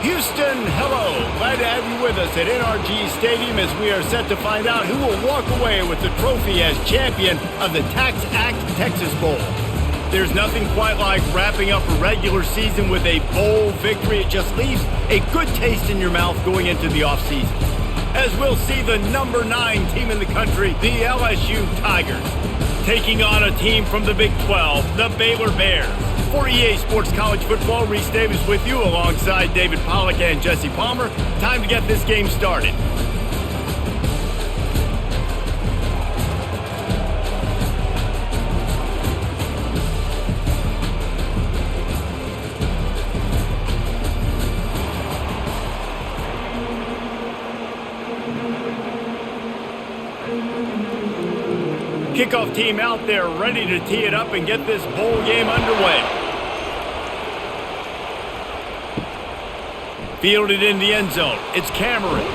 Houston, hello. Glad to have you with us at NRG Stadium as we are set to find out who will walk away with the trophy as champion of the Tax Act Texas Bowl. There's nothing quite like wrapping up a regular season with a bowl victory. It just leaves a good taste in your mouth going into the offseason. As we'll see the number 9 team in the country, the LSU Tigers, taking on a team from the Big 12, the Baylor Bears. For EA Sports College Football, Reese Davis with you alongside David Pollack and Jesse Palmer. Time to get this game started. Kickoff team out there ready to tee it up and get this bowl game underway. Fielded in the end zone. It's Cameron.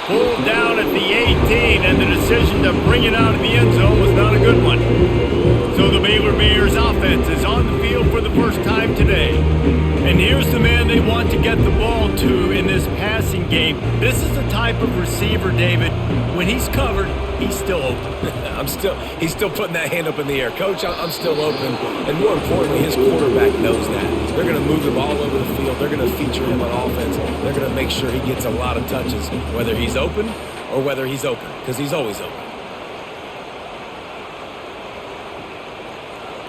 Pulled down at the 18, and the decision to bring it out of the end zone was not a good one. So the Baylor Bears offense is on the field for the first time today. And here's the man they want to get the ball to in this passing game. This is the type of receiver, David, when he's covered, he's still open. He's still putting that hand up in the air. Coach, I'm still open. And more importantly, his quarterback knows that. They're going to move him all over the field. They're going to feature him on offense. They're going to make sure he gets a lot of touches, whether he's open or whether he's open, because he's always open.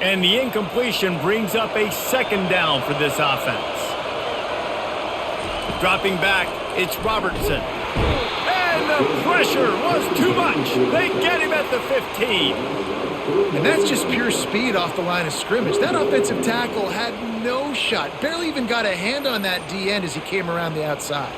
And the incompletion brings up a second down for this offense. Dropping back, it's Robertson. And the pressure was too much. They get him at the 15. And that's just pure speed off the line of scrimmage. That offensive tackle had no shot. Barely even got a hand on that D-end as he came around the outside.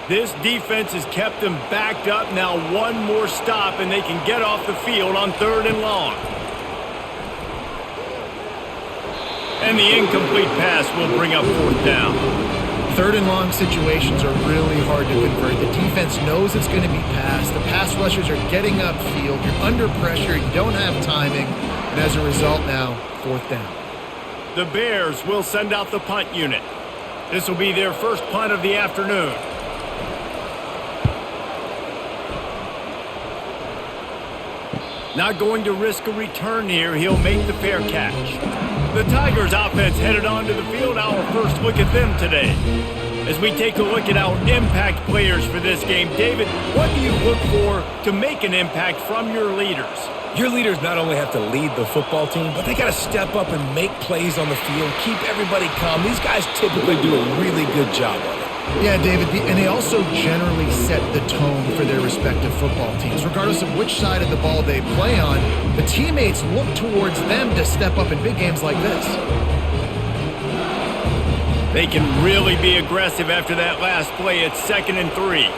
This defense has kept them backed up. Now one more stop, and they can get off the field on 3rd and long. And the incomplete pass will bring up 4th down. 3rd and long situations are really hard to convert. The defense knows it's going to be passed. The pass rushers are getting upfield. You're under pressure. You don't have timing. And as a result now, 4th down. The Bears will send out the punt unit. This will be their first punt of the afternoon. Not going to risk a return here. He'll make the fair catch. The Tigers offense headed onto the field. Our first look at them today. As we take a look at our impact players for this game, David, what do you look for to make an impact from your leaders? Your leaders not only have to lead the football team, but they got to step up and make plays on the field, keep everybody calm. These guys typically do a really good job of it. Yeah, David, and they also generally set the tone for their respective football teams. Regardless of which side of the ball they play on, the teammates look towards them to step up in big games like this. They can really be aggressive after that last play. It's 2nd and 3.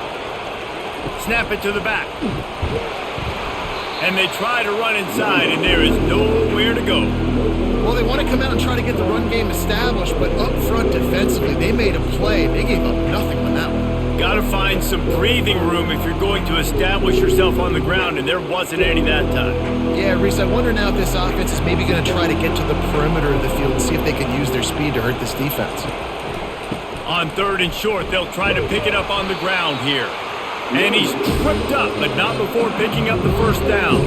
Snap it to the back. And they try to run inside, and there is nowhere to go. Well, they want to come out and try to get the run game established, but up front defensively, they made a play. They gave up nothing on that one. Got to find some breathing room if you're going to establish yourself on the ground, and there wasn't any that time. Yeah, Reese, I wonder now if this offense is maybe going to try to get to the perimeter of the field and see if they can use their speed to hurt this defense. On 3rd and short, they'll try to pick it up on the ground here. And he's tripped up, but not before picking up the 1st down.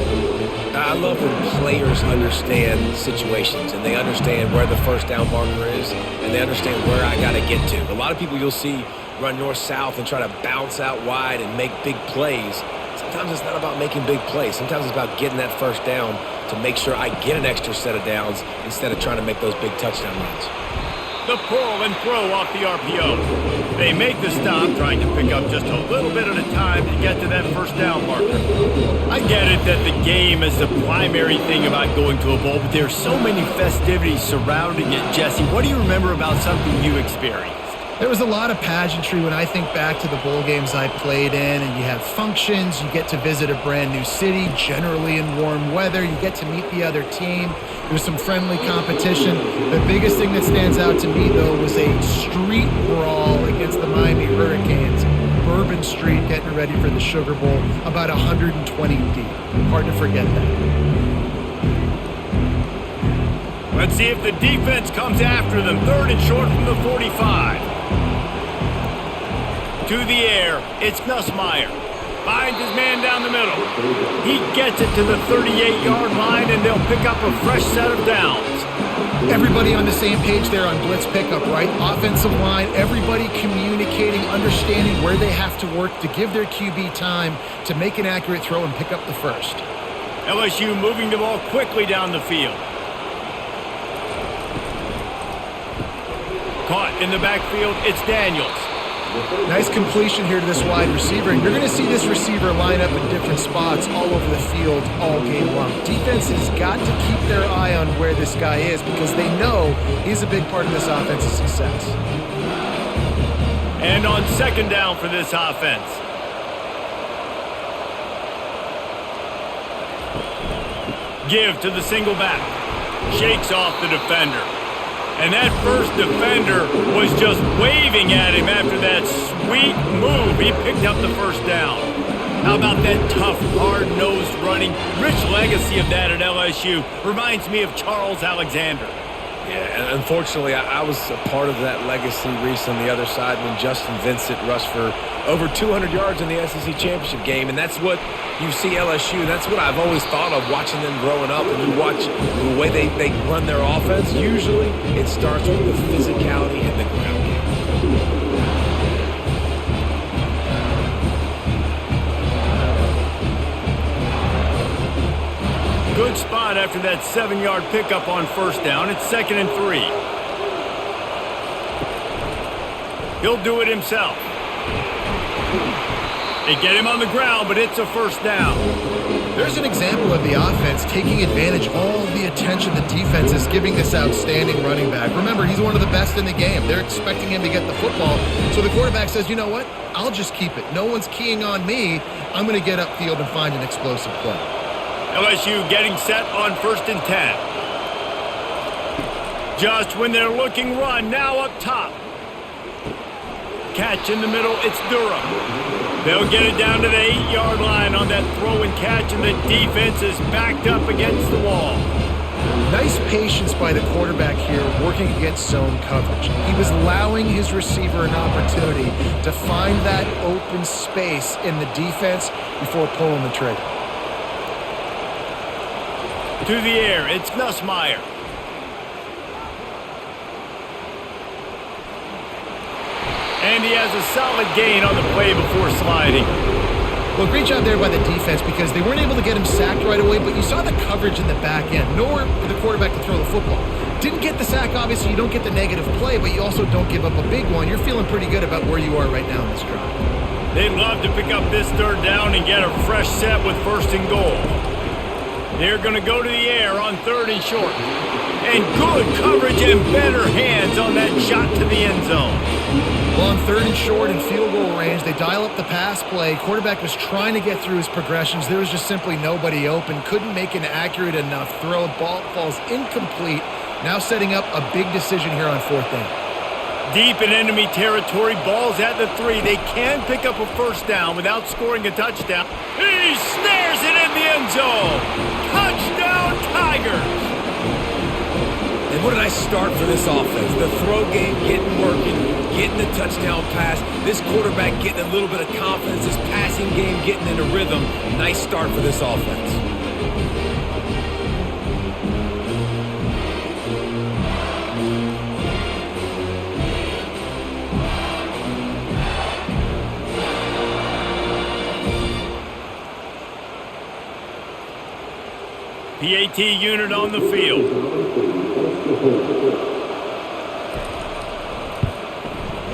I love when players understand situations and they understand where the 1st down marker is and they understand where I got to get to. A lot of people you'll see run north-south and try to bounce out wide and make big plays. Sometimes it's not about making big plays. Sometimes it's about getting that 1st down to make sure I get an extra set of downs instead of trying to make those big touchdown runs. The pull and throw off the RPO. They make the stop, trying to pick up just a little bit at a time to get to that 1st down marker. I get it that the game is the primary thing about going to a bowl, but there's so many festivities surrounding it. Jesse, what do you remember about something you experienced? There was a lot of pageantry when I think back to the bowl games I played in, and you have functions, you get to visit a brand new city, generally in warm weather, you get to meet the other team. There's some friendly competition. The biggest thing that stands out to me, though, was a street brawl against the Miami Hurricanes. Bourbon Street getting ready for the Sugar Bowl, about 120 deep. Hard to forget that. Let's see if the defense comes after them. 3rd and short from the 45. To the air, it's Nussmeier. Finds his man down the middle. He gets it to the 38-yard line, and they'll pick up a fresh set of downs. Everybody on the same page there on blitz pickup, right? Offensive line, everybody communicating, understanding where they have to work to give their QB time to make an accurate throw and pick up the first. LSU moving the ball quickly down the field. Caught in the backfield, it's Daniels. Nice completion here to this wide receiver, and you're going to see this receiver line up in different spots all over the field all game long. Defense has got to keep their eye on where this guy is because they know he's a big part of this offense's success. And on 2nd down for this offense. Give to the single back. Shakes off the defender. And that first defender was just waving at him after that sweet move. He picked up the first down. How about that tough, hard-nosed running? Rich legacy of that at LSU. Reminds me of Charles Alexander. Yeah, unfortunately, I was a part of that legacy, Reese, on the other side when Justin Vincent rushed for over 200 yards in the SEC championship game, and that's what you see LSU. That's what I've always thought of watching them growing up. When you watch the way they run their offense, usually it starts with the physicality and the ground game. Good spot after that 7-yard pickup on 1st down. It's 2nd and 3. He'll do it himself. They get him on the ground, but it's a 1st down. There's an example of the offense taking advantage of all the attention the defense is giving this outstanding running back. Remember, he's one of the best in the game. They're expecting him to get the football. So the quarterback says, you know what? I'll just keep it. No one's keying on me. I'm going to get upfield and find an explosive play. LSU getting set on 1st and 10. Just when they're looking run, now up top. Catch in the middle, it's Durham. They'll get it down to the 8-yard line on that throw and catch, and the defense is backed up against the wall. Nice patience by the quarterback here working against zone coverage. He was allowing his receiver an opportunity to find that open space in the defense before pulling the trigger. To the air, it's Nussmeier. And he has a solid gain on the play before sliding. Well, great job there by the defense because they weren't able to get him sacked right away, but you saw the coverage in the back end. Nowhere for the quarterback to throw the football. Didn't get the sack, obviously. You don't get the negative play, but you also don't give up a big one. You're feeling pretty good about where you are right now in this drive. They'd love to pick up this 3rd down and get a fresh set with 1st and goal. They're going to go to the air on 3rd and short. And good coverage and better hands on that shot to the end zone. Well, on 3rd and short and field goal range, they dial up the pass play. Quarterback was trying to get through his progressions. There was just simply nobody open. Couldn't make an accurate enough throw. Ball falls incomplete. Now setting up a big decision here on 4th down. Deep in enemy territory, ball's at the 3. They can pick up a 1st down without scoring a touchdown. He snares it in the end zone. Touchdown, Tigers. And what did I start for this offense? The throw game getting working, getting the touchdown pass. This quarterback getting a little bit of confidence. This passing game getting in a rhythm. Nice start for this offense. PAT unit on the field.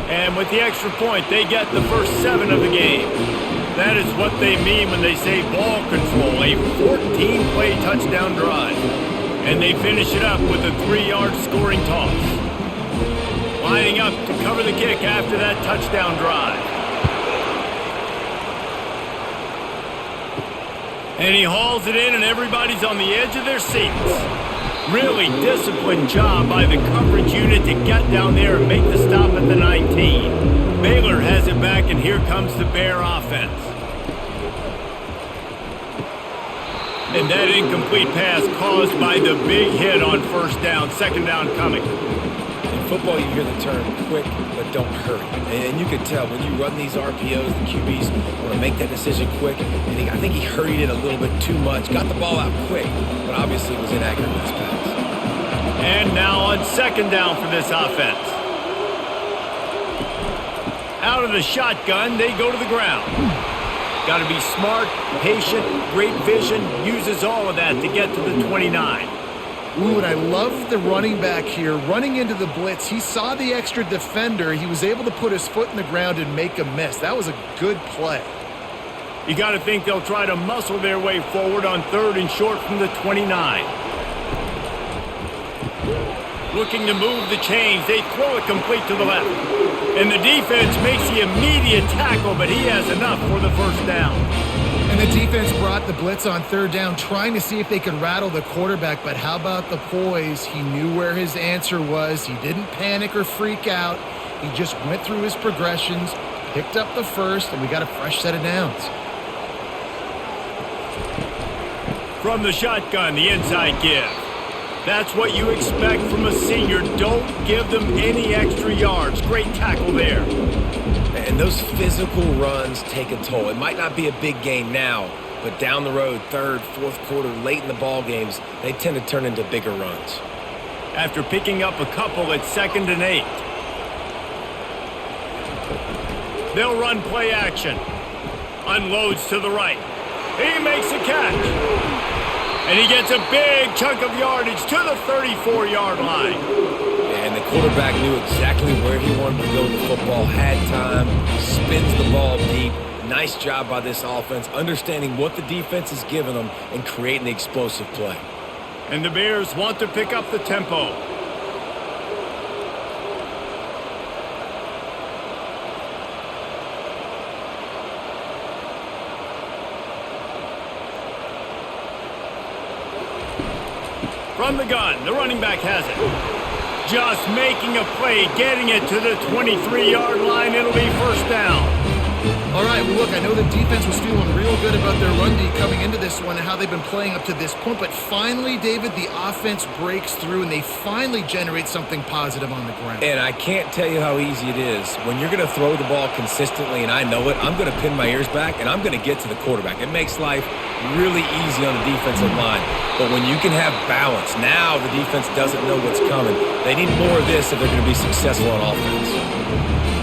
And with the extra point, they get the first 7 of the game. That is what they mean when they say ball control, a 14-play touchdown drive. And they finish it up with a 3-yard scoring toss. Lining up to cover the kick after that touchdown drive. And he hauls it in, and everybody's on the edge of their seats. Really disciplined job by the coverage unit to get down there and make the stop at the 19. Baylor has it back, and here comes the Bear offense. And that incomplete pass caused by the big hit on first down. Second down coming. In football, you hear the term quick, but don't hurry. And you can tell when you run these RPOs, the QBs want to make that decision quick. And I think he hurried it a little bit too much. Got the ball out quick, but obviously was inaccurate with his pass. And now on second down for this offense. Out of the shotgun, they go to the ground. Got to be smart, patient, great vision, uses all of that to get to the 29. Ooh, and I love the running back here. Running into the blitz, he saw the extra defender. He was able to put his foot in the ground and make a miss. That was a good play. You got to think they'll try to muscle their way forward on third and short from the 29. Looking to move the chains. They throw it complete to the left. And the defense makes the immediate tackle, but he has enough for the first down. And the defense brought the blitz on third down, trying to see if they could rattle the quarterback. But how about the poise? He knew where his answer was. He didn't panic or freak out. He just went through his progressions, picked up the first, and we got a fresh set of downs. From the shotgun, the inside give. That's what you expect from a senior. Don't give them any extra yards. Great tackle there. And those physical runs take a toll. It might not be a big gain now, but down the road, third, fourth quarter, late in the ball games, they tend to turn into bigger runs. After picking up a couple at 2nd and 8. They'll run play action. Unloads to the right. He makes a catch. And he gets a big chunk of yardage to the 34-yard line. And the quarterback knew exactly where he wanted to go with the football, had time, spins the ball deep. Nice job by this offense, understanding what the defense is giving them and creating the explosive play. And the Bears want to pick up the tempo. From the gun, the running back has it. Just making a play, getting it to the 23-yard line. It'll be first down. All right, well, look, I know the defense was feeling real good about their run D coming into this one and how they've been playing up to this point. But finally, David, the offense breaks through and they finally generate something positive on the ground. And I can't tell you how easy it is. When you're going to throw the ball consistently, and I know it, I'm going to pin my ears back and I'm going to get to the quarterback. It makes life really easy on the defensive line. But when you can have balance, now the defense doesn't know what's coming. They need more of this if they're going to be successful on offense.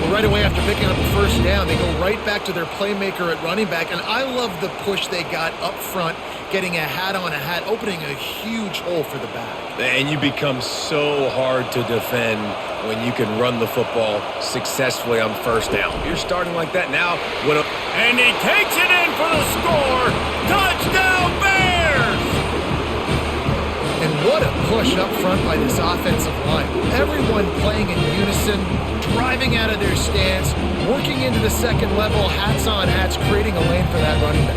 Well, right away after picking up the first down, they go right back to their playmaker at running back. And I love the push they got up front, getting a hat on a hat, opening a huge hole for the back. And you become so hard to defend when you can run the football successfully on first down. You're starting like that now. And he takes it in for the score. Touchdown, Bears! And what a push up front by this offensive line. Everyone playing in unison, driving out of their stance, working into the second level, hats on hats, creating a lane for that running back.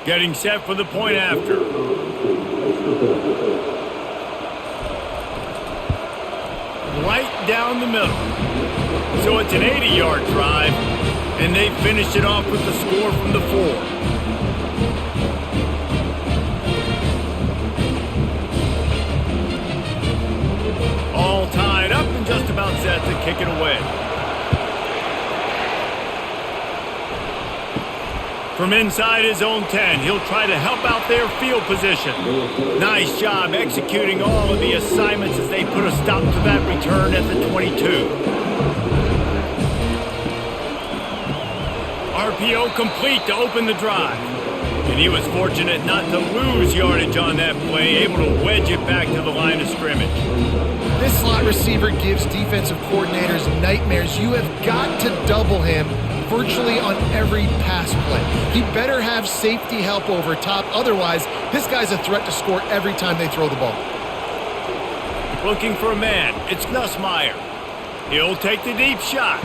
Getting set for the point after. Right down the middle. So it's an 80-yard drive, and they finished it off with the score from the 4. All tied up and just about set to kick it away. From inside his own 10, he'll try to help out their field position. Nice job executing all of the assignments as they put a stop to that return at the 22. RPO complete to open the drive. And he was fortunate not to lose yardage on that play, able to wedge it back to the line of scrimmage. This slot receiver gives defensive coordinators nightmares. You have got to double him, virtually on every pass play. He better have safety help over top. Otherwise, this guy's a threat to score every time they throw the ball. Looking for a man. It's Nussmeier. He'll take the deep shot.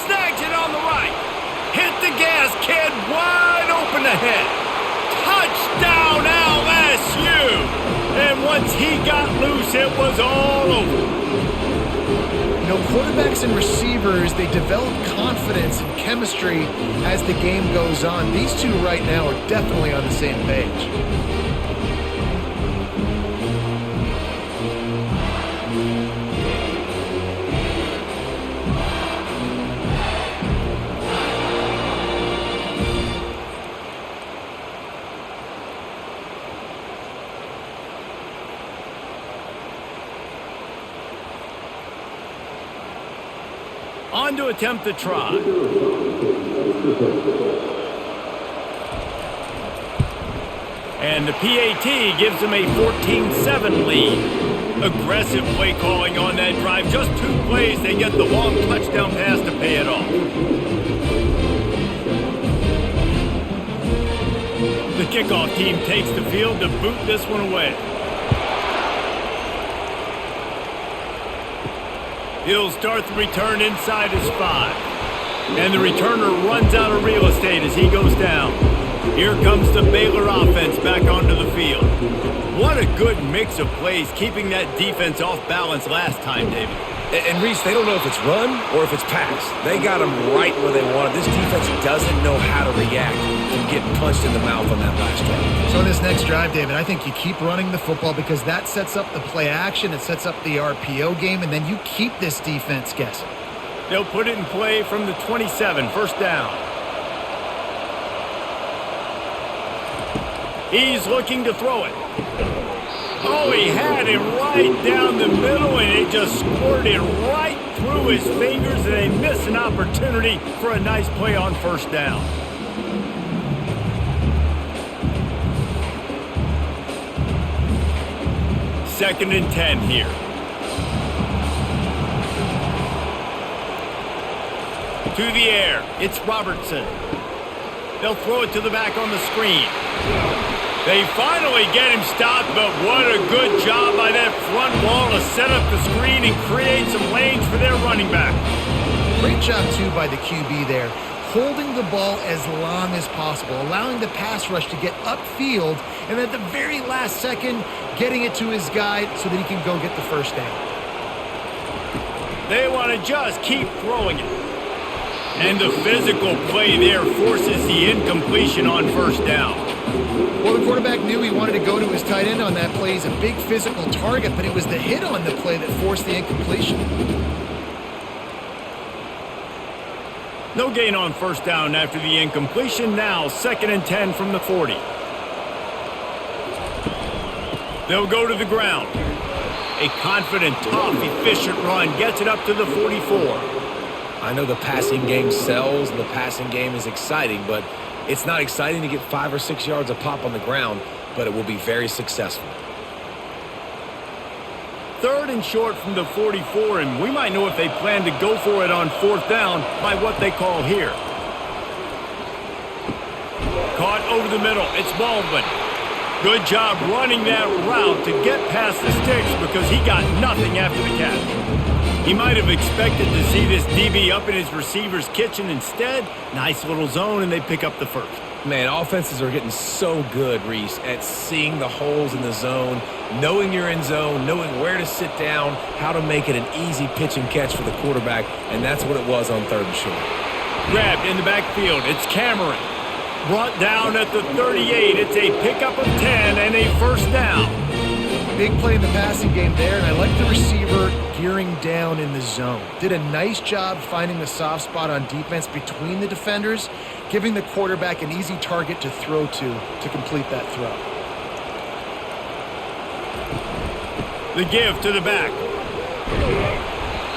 Snags it on the right. Hit the gas, kid. Wide open ahead. Touchdown, LSU! And once he got loose, it was all over. You know, quarterbacks and receivers, they develop confidence and chemistry as the game goes on. These two right now are definitely on the same page. On to attempt the try. And the PAT gives them a 14-7 lead. Aggressive play calling on that drive. Just 2 plays, they get the long touchdown pass to pay it off. The kickoff team takes the field to boot this one away. He'll start the return inside his 5. And the returner runs out of real estate as he goes down. Here comes the Baylor offense back onto the field. What a good mix of plays, keeping that defense off balance last time, David. And Reese, they don't know if it's run or if it's pass. They got them right where they want it. This defense doesn't know how to react from getting punched in the mouth on that last drive. So in this next drive, David, I think you keep running the football because that sets up the play action, it sets up the RPO game, and then you keep this defense guessing. They'll put it in play from the 27, first down. He's looking to throw it. Oh, he had it right down the middle, and it just squirted right through his fingers, and they missed an opportunity for a nice play on first down. Second and 10 here. To the air, it's Robertson. They'll throw it to the back on the screen. They finally get him stopped, but what a good job by that front wall to set up the screen and create some lanes for their running back. Great job, too, by the QB there, holding the ball as long as possible, allowing the pass rush to get upfield, and at the very last second, getting it to his guy so that he can go get the first down. They want to just keep throwing it. And the physical play there forces the incompletion on first down. Well, the quarterback knew he wanted to go to his tight end on that play. He's a big physical target, but it was the hit on the play that forced the incompletion. No gain on first down after the incompletion. Now, second and 10 from the 40. They'll go to the ground. A confident, tough, efficient run gets it up to the 44. I know the passing game sells and the passing game is exciting, but it's not exciting to get 5 or 6 yards a pop on the ground, but it will be very successful. Third and short from the 44, and we might know if they plan to go for it on fourth down by what they call here. Caught over the middle. It's Baldwin. Good job running that route to get past the sticks because he got nothing after the catch. He might have expected to see this DB up in his receiver's kitchen. Instead, nice little zone, and they pick up the first. Man, offenses are getting so good, Reese, at seeing the holes in the zone, knowing you're in zone, knowing where to sit down, how to make it an easy pitch and catch for the quarterback, and that's what it was on third and short. Grabbed in the backfield. It's Cameron. Brought down at the 38. It's a pickup of 10 and a first down. Big play in the passing game there, and I like the receiver gearing down in the zone. Did a nice job finding the soft spot on defense between the defenders, giving the quarterback an easy target to throw to complete that throw. The give to the back.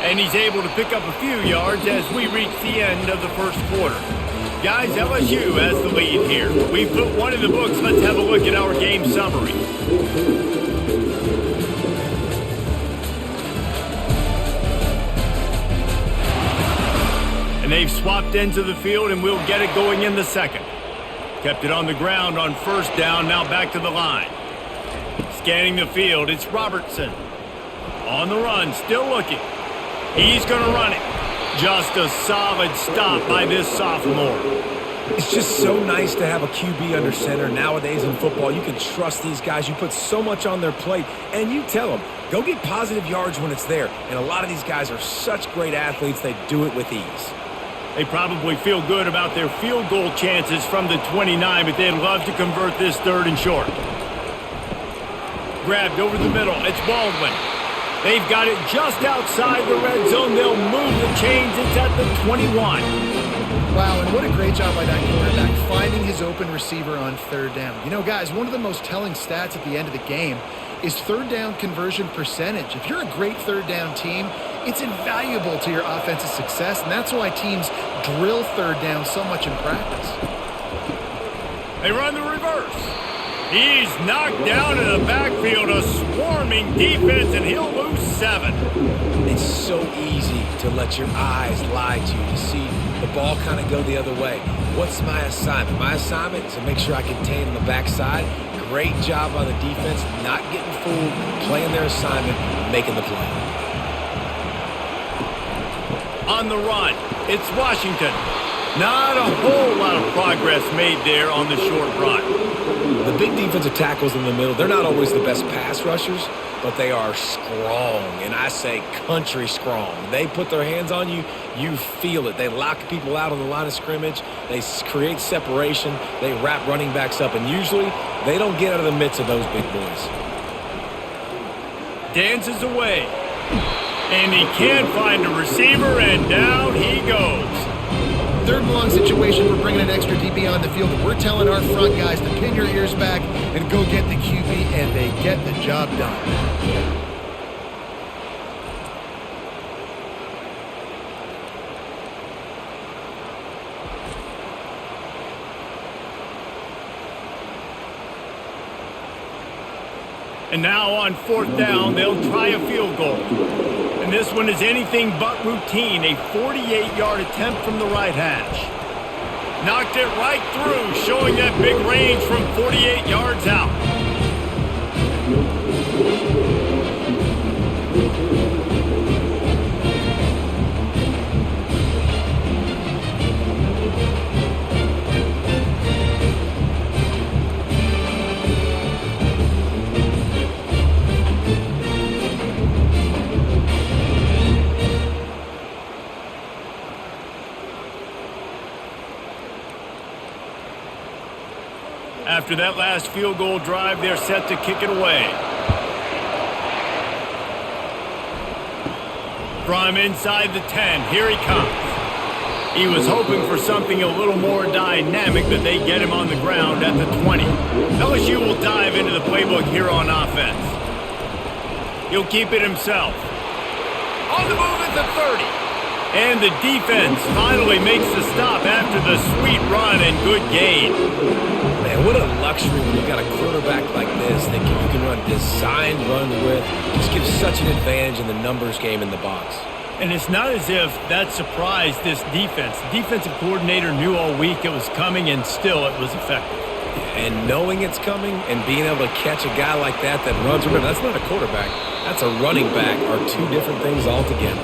And he's able to pick up a few yards as we reach the end of the first quarter. Guys, LSU has the lead here. We've put one in the books. Let's have a look at our game summary. And And they've swapped ends of the field, and we'll get it going in the second. Kept it on the ground on first down, now back to the line. Scanning the field, it's Robertson. On the run, still looking. He's going to run it. Just a solid stop by this sophomore. It's just so nice to have a QB under center. Nowadays in football, you can trust these guys. You put so much on their plate, and you tell them, go get positive yards when it's there. And a lot of these guys are such great athletes, they do it with ease. They probably feel good about their field goal chances from the 29, but they'd love to convert this third and short. Grabbed over the middle. It's Baldwin. They've got it just outside the red zone. They'll move the chains. It's at the 21. Wow, and what a great job by that quarterback finding his open receiver on third down. You know, guys, one of the most telling stats at the end of the game is third down conversion percentage. If you're a great third down team, it's invaluable to your offensive success, and that's why teams drill third down so much in practice. They run the reverse. He's knocked down in the backfield, a swarming defense, and he'll lose 7. It's so easy to let your eyes lie to you, to see the ball kind of go the other way. What's my assignment? My assignment is to make sure I contain on the backside. Great job by the defense, not getting fooled, playing their assignment, making the play. On the run, it's Washington. Not a whole lot of progress made there on the short run. The big defensive tackles in the middle, they're not always the best pass rushers, but they are strong, and I say country strong. They put their hands on you, you feel it. They lock people out on the line of scrimmage. They create separation. They wrap running backs up, and usually they don't get out of the midst of those big boys. Dances away, and he can't find a receiver, and down he goes. Third and long situation, we're bringing an extra DB on the field, and we're telling our front guys to pin your ears back and go get the QB, and they get the job done. And now on fourth down, they'll try a field goal. And this one is anything but routine, a 48-yard attempt from the right hash. Knocked it right through, showing that big range from 48 yards out. After that last field goal drive, they're set to kick it away. From inside the 10, here he comes. He was hoping for something a little more dynamic, but they get him on the ground at the 20. LSU will dive into the playbook here on offense. He'll keep it himself. On the move at the 30. And the defense finally makes the stop after the sweet run and good gain. Man, what a luxury when you've got a quarterback like this that you can run design run with. Just gives such an advantage in the numbers game in the box. And it's not as if that surprised this defense. The defensive coordinator knew all week it was coming, and still it was effective. And knowing it's coming and being able to catch a guy like that runs, remember, that's not a quarterback. That's a running back, are two different things altogether.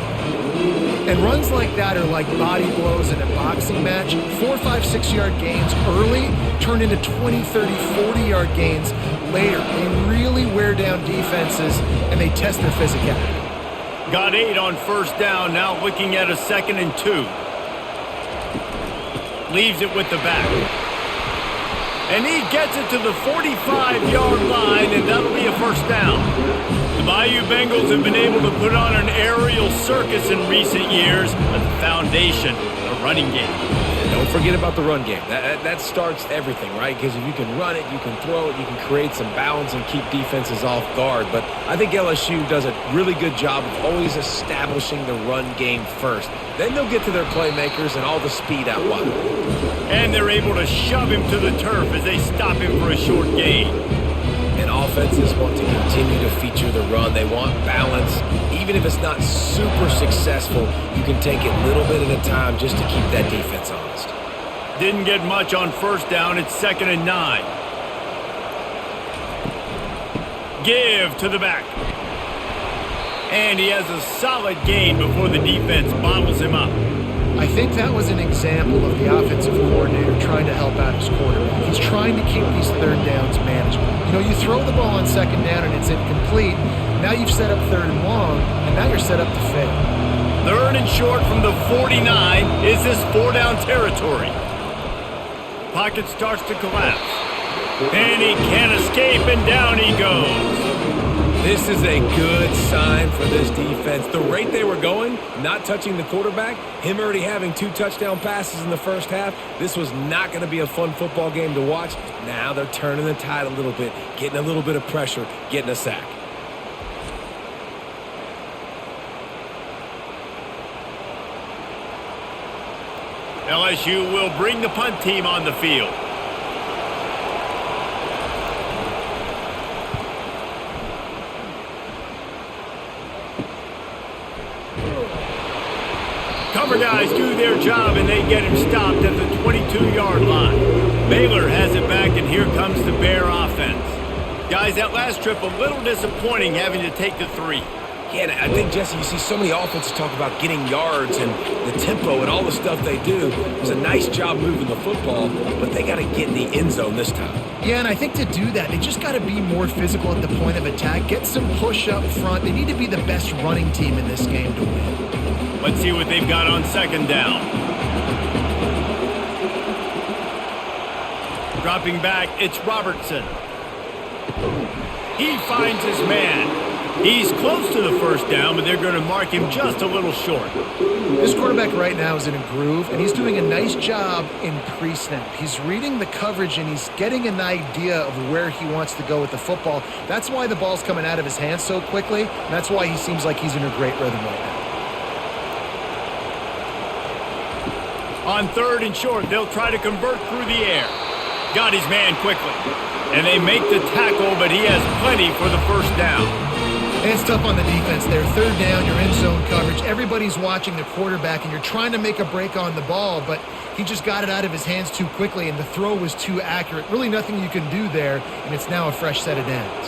And runs like that are like body blows in a boxing match. 4, 5, 6-yard gains early turn into 20, 30, 40-yard gains later. They really wear down defenses, and they test their physicality. Got 8 on first down, now looking at a 2nd and 2. Leaves it with the back. And he gets it to the 45-yard line, and that'll be a first down. The Bayou Bengals have been able to put on an aerial circus in recent years, but the foundation, the running game. Don't forget about the run game. That starts everything, right? Because if you can run it, you can throw it, you can create some balance and keep defenses off guard. But I think LSU does a really good job of always establishing the run game first. Then they'll get to their playmakers and all the speed out wide. And they're able to shove him to the turf as they stop him for a short gain. And offenses want to continue to feature the run. They want balance. Even if it's not super successful, you can take it little bit at a time just to keep that defense honest. Didn't get much on first down. It's 2nd and 9. Give to the back. And he has a solid gain before the defense bottles him up. I think that was an example of the offensive coordinator trying to help out his quarterback. He's trying to keep these third downs manageable. You know, you throw the ball on 2nd down and it's incomplete. Now you've set up 3rd and long, and now you're set up to fail. 3rd and short from the 49. Is this 4-down territory? Pocket starts to collapse. And he can't escape, and down he goes. This is a good sign for this defense. The rate they were going, not touching the quarterback, him already having 2 touchdown passes in the first half, this was not going to be a fun football game to watch. Now they're turning the tide a little bit, getting a little bit of pressure, getting a sack. LSU will bring the punt team on the field. Cover guys do their job, and they get him stopped at the 22-yard line. Baylor has it back, and here comes the Bear offense. Guys, that last trip a little disappointing having to take the 3. Yeah, and I think, Jesse, you see so many offenses talk about getting yards and the tempo and all the stuff they do. It's a nice job moving the football, but they got to get in the end zone this time. Yeah, and I think to do that, they just got to be more physical at the point of attack, get some push up front. They need to be the best running team in this game to win. Let's see what they've got on 2nd down. Dropping back, it's Robertson. He finds his man. He's close to the 1st down, but they're going to mark him just a little short. This quarterback right now is in a groove, and he's doing a nice job in pre-snap. He's reading the coverage, and he's getting an idea of where he wants to go with the football. That's why the ball's coming out of his hands so quickly, and that's why he seems like he's in a great rhythm right now. On 3rd and short, they'll try to convert through the air. Got his man quickly. And they make the tackle, but he has plenty for the 1st down. And it's tough on the defense there. 3rd down, you're in zone coverage. Everybody's watching the quarterback, and you're trying to make a break on the ball, but he just got it out of his hands too quickly, and the throw was too accurate. Really nothing you can do there, and it's now a fresh set of downs.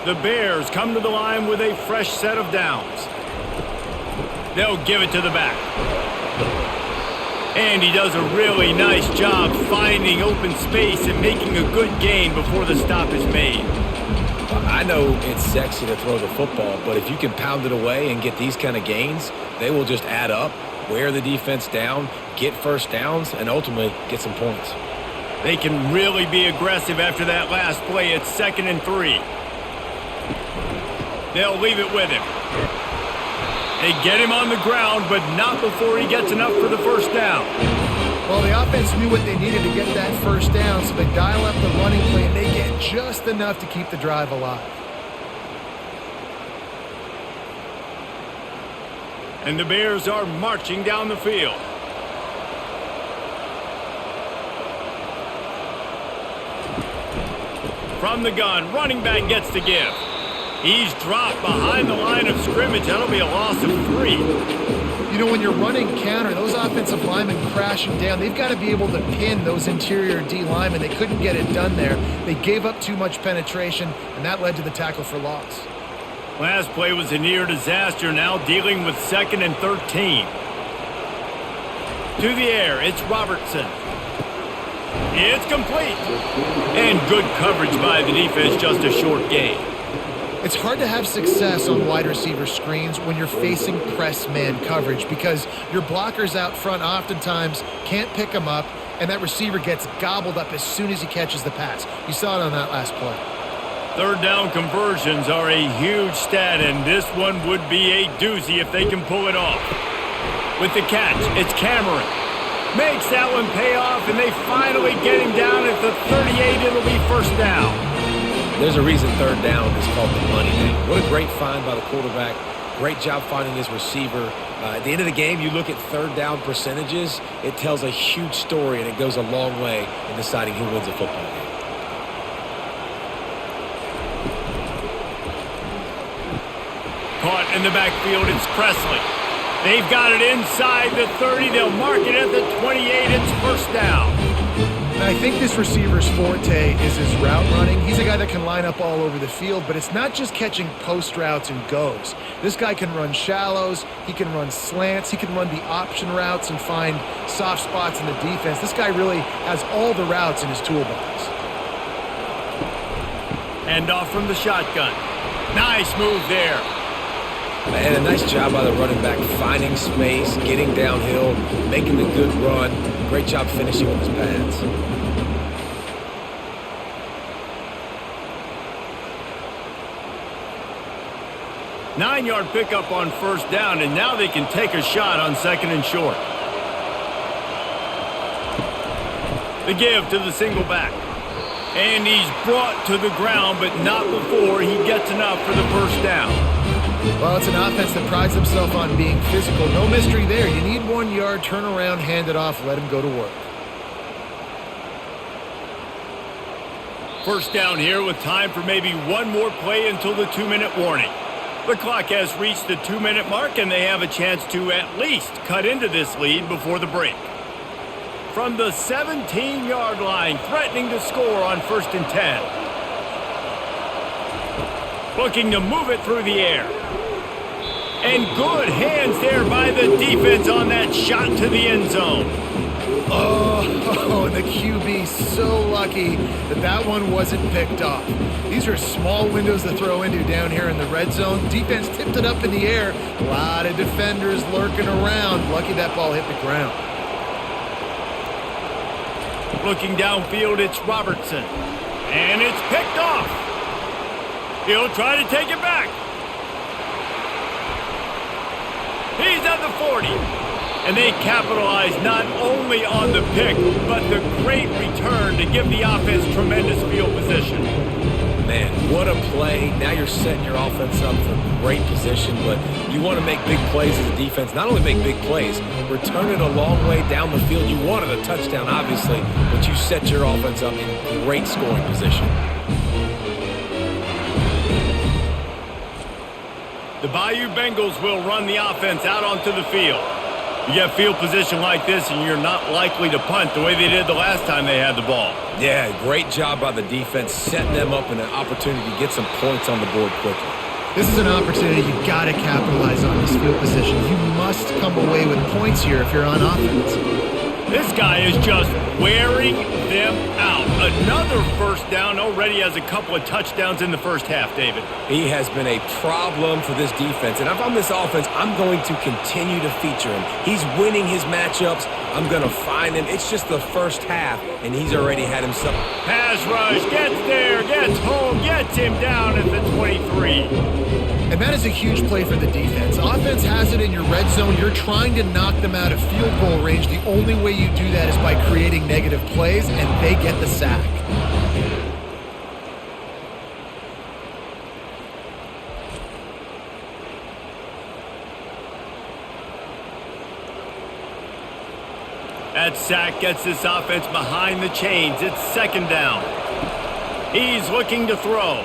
The Bears come to the line with a fresh set of downs. They'll give it to the back. And he does a really nice job finding open space and making a good gain before the stop is made. I know it's sexy to throw the football, but if you can pound it away and get these kind of gains, they will just add up, wear the defense down, get 1st downs, and ultimately get some points. They can really be aggressive after that last play. It's 2nd and 3. They'll leave it with him. They get him on the ground, but not before he gets enough for the 1st down. Well, the offense knew what they needed to get that 1st down, so they dial up the running play, and they get just enough to keep the drive alive. And the Bears are marching down the field. From the gun, running back gets the give. He's dropped behind the line of scrimmage. That'll be a loss of 3. You know, when you're running counter, those offensive linemen crashing down, they've got to be able to pin those interior D linemen. They couldn't get it done there. They gave up too much penetration, and that led to the tackle for loss. Last play was a near disaster, now dealing with 2nd and 13. To the air, it's Robertson. It's complete. And good coverage by the defense, just a short gain. It's hard to have success on wide receiver screens when you're facing press man coverage because your blockers out front oftentimes can't pick them up, and that receiver gets gobbled up as soon as he catches the pass. You saw it on that last play. 3rd down conversions are a huge stat, and this one would be a doozy if they can pull it off. With the catch, it's Cameron. Makes that one pay off, and they finally get him down at the 38. It'll be 1st down. There's a reason 3rd down is called the money game. What a great find by the quarterback. Great job finding his receiver. At the end of the game, you look at 3rd down percentages. It tells a huge story, and it goes a long way in deciding who wins a football game. in the backfield. It's Presley. They've got it inside the 30. They'll mark it at the 28. It's first down. And I think this receiver's forte is his route running. He's a guy that can line up all over the field, but it's not just catching post routes and goes. This guy can run shallows, he can run slants, he can run the option routes and find soft spots in the defense. This guy really has all the routes in his toolbox. Hand off from the shotgun. Nice move there. And a nice job by the running back, finding space, getting downhill, making a good run. Great job finishing with his pads. Nine-yard pickup on first down, and now they can take a shot on second and short. The give to the single back. And he's brought to the ground, but not before he gets enough for the first down. Well, it's an offense that prides himself on being physical. No mystery there. You need 1 yard, turn around, hand it off, let him go to work. First down here with time for maybe one more play until the 2-minute warning. The clock has reached the 2-minute mark, and they have a chance to at least cut into this lead before the break. From the 17-yard line, threatening to score on 1st and 10. Looking to move it through the air. And good hands there by the defense on that shot to the end zone. Oh, the QB so lucky that that one wasn't picked off. These are small windows to throw into down here in the red zone. Defense tipped it up in the air. A lot of defenders lurking around. Lucky that ball hit the ground. Looking downfield, it's Robertson. And it's picked off. He'll try to take it back. He's at the 40. And they capitalize not only on the pick, but the great return to give the offense tremendous field position. Man, what a play. Now you're setting your offense up for great position, but you want to make big plays as a defense. Not only make big plays, return it a long way down the field. You wanted a touchdown, obviously, but you set your offense up in great scoring position. The Bayou Bengals will run the offense out onto the field. You get field position like this, and you're not likely to punt the way they did the last time they had the ball. Yeah, great job by the defense, setting them up in an opportunity to get some points on the board quickly. This is an opportunity you got to capitalize on this field position. You must come away with points here if you're on offense. This guy is just wearing them out. Another first down, already has a couple of touchdowns in the first half, David. He has been a problem for this defense. And if I'm this offense, I'm going to continue to feature him. He's winning his matchups. I'm going to find him. It's just the first half, and he's already had himself. Pass rush, gets there, gets home, gets him down at the 23. And that is a huge play for the defense. Offense has it in your red zone. You're trying to knock them out of field goal range. The only way you do that is by creating negative plays, and they get the sack. That sack gets this offense behind the chains. It's second down. He's looking to throw.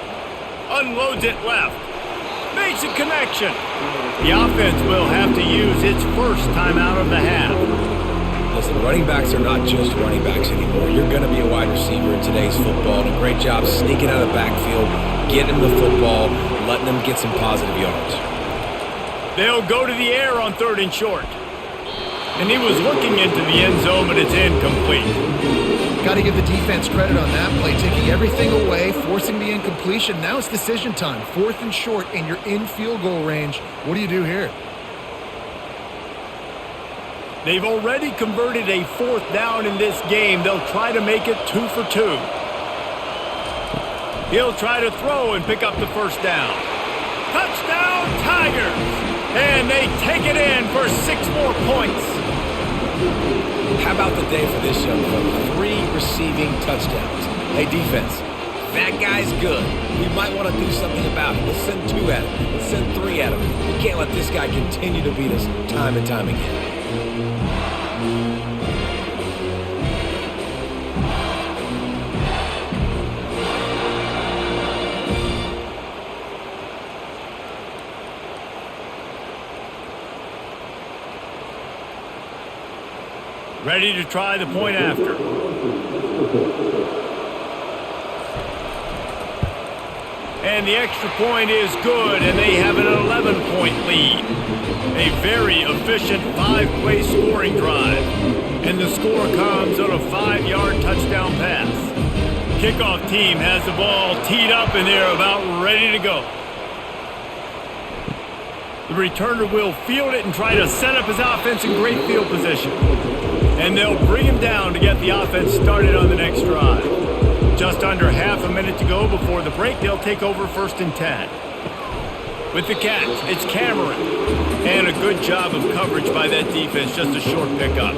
Unloads it left. Makes a connection. The offense will have to use its first timeout of the half. Listen, running backs are not just running backs anymore. You're going to be a wide receiver in today's football. And a great job sneaking out of the backfield, getting him the football, letting them get some positive yards. They'll go to the air on 3rd and short. And he was looking into the end zone, but it's incomplete. Got to give the defense credit on that play, taking everything away, forcing the incompletion. Now it's decision time. 4th and short, and you're in field goal range. What do you do here? They've already converted a 4th down in this game. They'll try to make it 2 for 2. He'll try to throw and pick up the first down. Touchdown, Tigers! And they take it in for 6 more points. How about the day for this young fella? 3 receiving touchdowns. Hey, defense, that guy's good. We might want to do something about it. Let's send 2 at him. Let's send 3 at him. We can't let this guy continue to beat us time and time again. Ready to try the point after. And the extra point is good, and they have an 11-point lead. A very efficient 5-play scoring drive. And the score comes on a 5-yard touchdown pass. Kickoff team has the ball teed up, and they're about ready to go. The returner will field it and try to set up his offense in great field position. And they'll bring him down to get the offense started on the next drive. Just under half a minute to go before the break. They'll take over 1st and 10. With the catch, it's Cameron. And a good job of coverage by that defense, just a short pickup.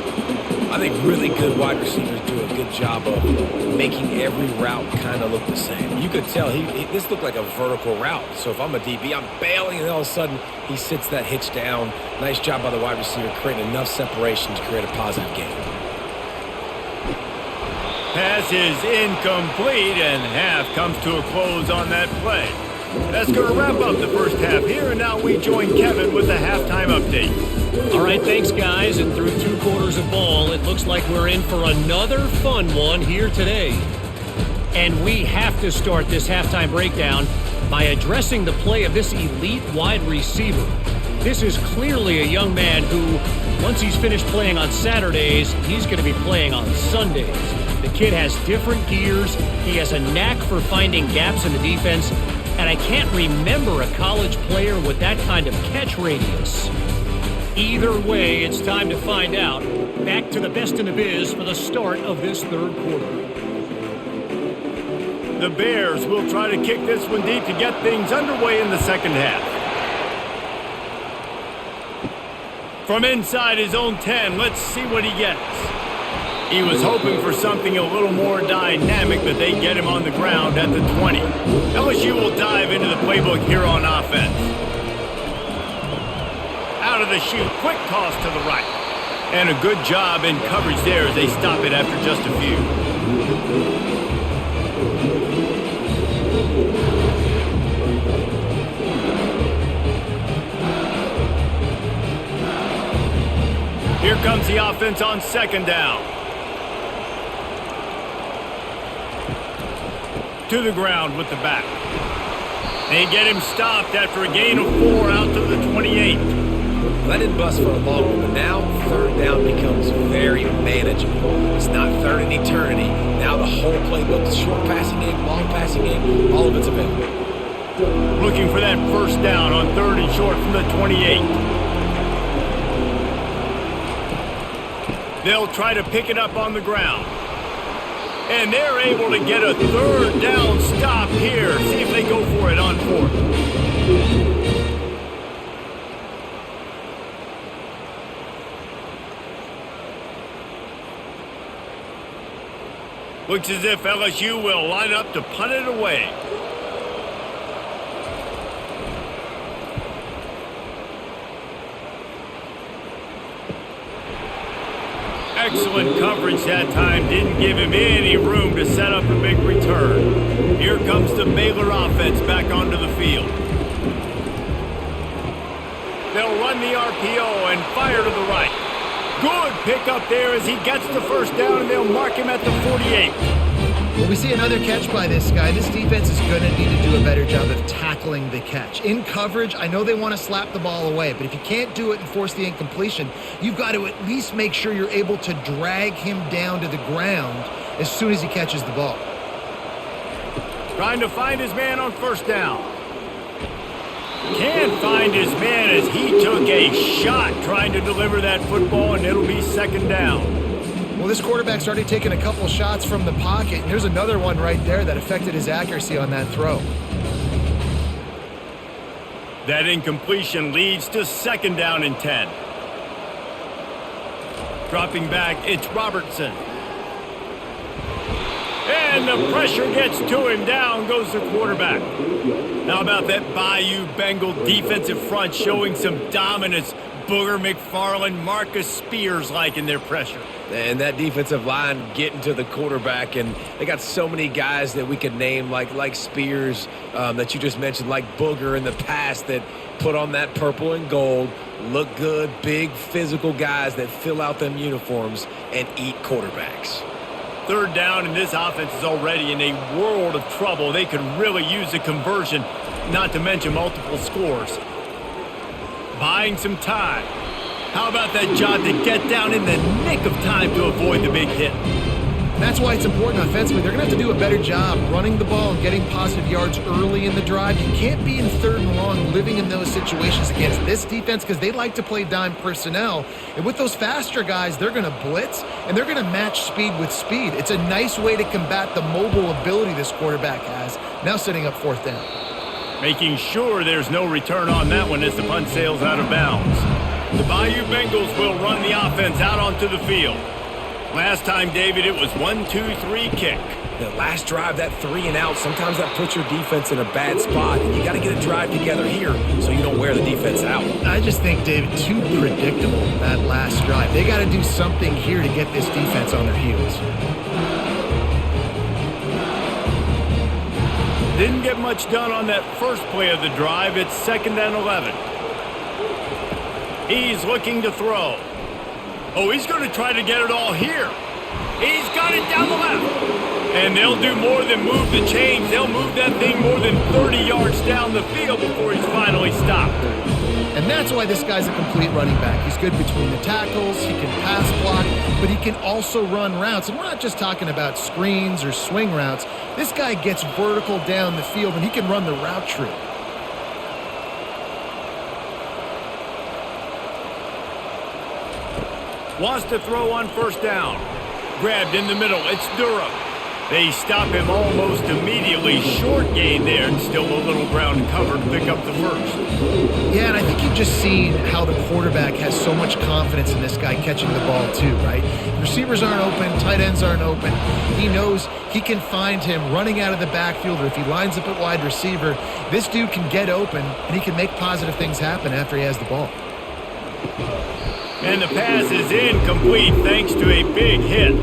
I think really good wide receivers do a good job of making every route kind of look the same. You could tell this looked like a vertical route. So if I'm a DB, I'm bailing, and all of a sudden he sits that hitch down. Nice job by the wide receiver, creating enough separation to create a positive gain. Pass is incomplete, and half comes to a close on that play. That's going to wrap up the first half here, and now we join Kevin with the halftime update. All right, thanks, guys. And through 2 quarters of ball, it looks like we're in for another fun one here today. And we have to start this halftime breakdown by addressing the play of this elite wide receiver. This is clearly a young man who, once he's finished playing on Saturdays, he's going to be playing on Sundays. The kid has different gears. He has a knack for finding gaps in the defense. And I can't remember a college player with that kind of catch radius. Either way, it's time to find out. Back to the best in the biz for the start of this 3rd quarter. The Bears will try to kick this one deep to get things underway in the 2nd half. From inside his own 10, let's see what he gets. He was hoping for something a little more dynamic, but they get him on the ground at the 20. LSU will dive into the playbook here on offense. Out of the chute, quick toss to the right. And a good job in coverage there as they stop it after just a few. Here comes the offense on 2nd down. To the ground with the back. They get him stopped after a gain of 4 out to the 28. That didn't bust for a long one, but now 3rd down becomes very manageable. It's not 3rd in eternity. Now the whole playbook, the short passing game, long passing game, all of it's available. Looking for that 1st down on 3rd and short from the 28. They'll try to pick it up on the ground. And they're able to get a 3rd down stop here. See if they go for it on 4th. Looks as if LSU will line up to punt it away. Excellent coverage that time. Didn't give him any room to set up a big return. Here comes the Baylor offense back onto the field. They'll run the RPO and fire to the right. Good pickup there as he gets the 1st down, and they'll mark him at the 48. Well, we see another catch by this guy. This defense is going to need to do a better job of tackling the catch. In coverage, I know they want to slap the ball away, but if you can't do it and force the incompletion, you've got to at least make sure you're able to drag him down to the ground as soon as he catches the ball. Trying to find his man on 1st down. Can't find his man as he took a shot trying to deliver that football, and it'll be 2nd down. Well, this quarterback started taking a couple shots from the pocket, and there's another one right there that affected his accuracy on that throw. That incompletion leads to 2nd down and 10. Dropping back, it's Robertson. And the pressure gets to him. Down goes the quarterback. How about that Bayou Bengal defensive front showing some dominance, Booger McFarland, Marcus Spears liking their pressure. And that defensive line getting to the quarterback, and they got so many guys that we could name like Spears that you just mentioned, like Booger in the past that put on that purple and gold, look good, big physical guys that fill out them uniforms and eat quarterbacks. Third down, and this offense is already in a world of trouble. They could really use a conversion, not to mention multiple scores. Buying some time. How about that job to get down in the nick of time to avoid the big hit? That's why it's important offensively. They're going to have to do a better job running the ball and getting positive yards early in the drive. You can't be in third and long living in those situations against this defense because they like to play dime personnel. And with those faster guys, they're going to blitz, and they're going to match speed with speed. It's a nice way to combat the mobile ability this quarterback has. Now setting up fourth down. Making sure there's no return on that one as the punt sails out of bounds. The Bayou Bengals will run the offense out onto the field. Last time, David, it was 1-2-3 kick. The last drive, that 3 and out, sometimes that puts your defense in a bad spot. You got to get a drive together here so you don't wear the defense out. I just think, David, too predictable, that last drive. They got to do something here to get this defense on their heels. Didn't get much done on that first play of the drive. It's 2nd and 11. He's looking to throw. Oh, he's going to try to get it all here. He's got it down the left. And they'll do more than move the chains. They'll move that thing more than 30 yards down the field before he's finally stopped. And that's why this guy's a complete running back. He's good between the tackles, he can pass block, but he can also run routes. And we're not just talking about screens or swing routes. This guy gets vertical down the field, and he can run the route tree. Wants to throw on first down. Grabbed in the middle. It's Durham. They stop him almost immediately. Short gain there, and still a little ground cover to pick up the first. Yeah, and I think you've just seen how the quarterback has so much confidence in this guy catching the ball too, right? Receivers aren't open, tight ends aren't open. He knows he can find him running out of the backfield, or if he lines up at wide receiver, this dude can get open, and he can make positive things happen after he has the ball. And the pass is incomplete thanks to a big hit.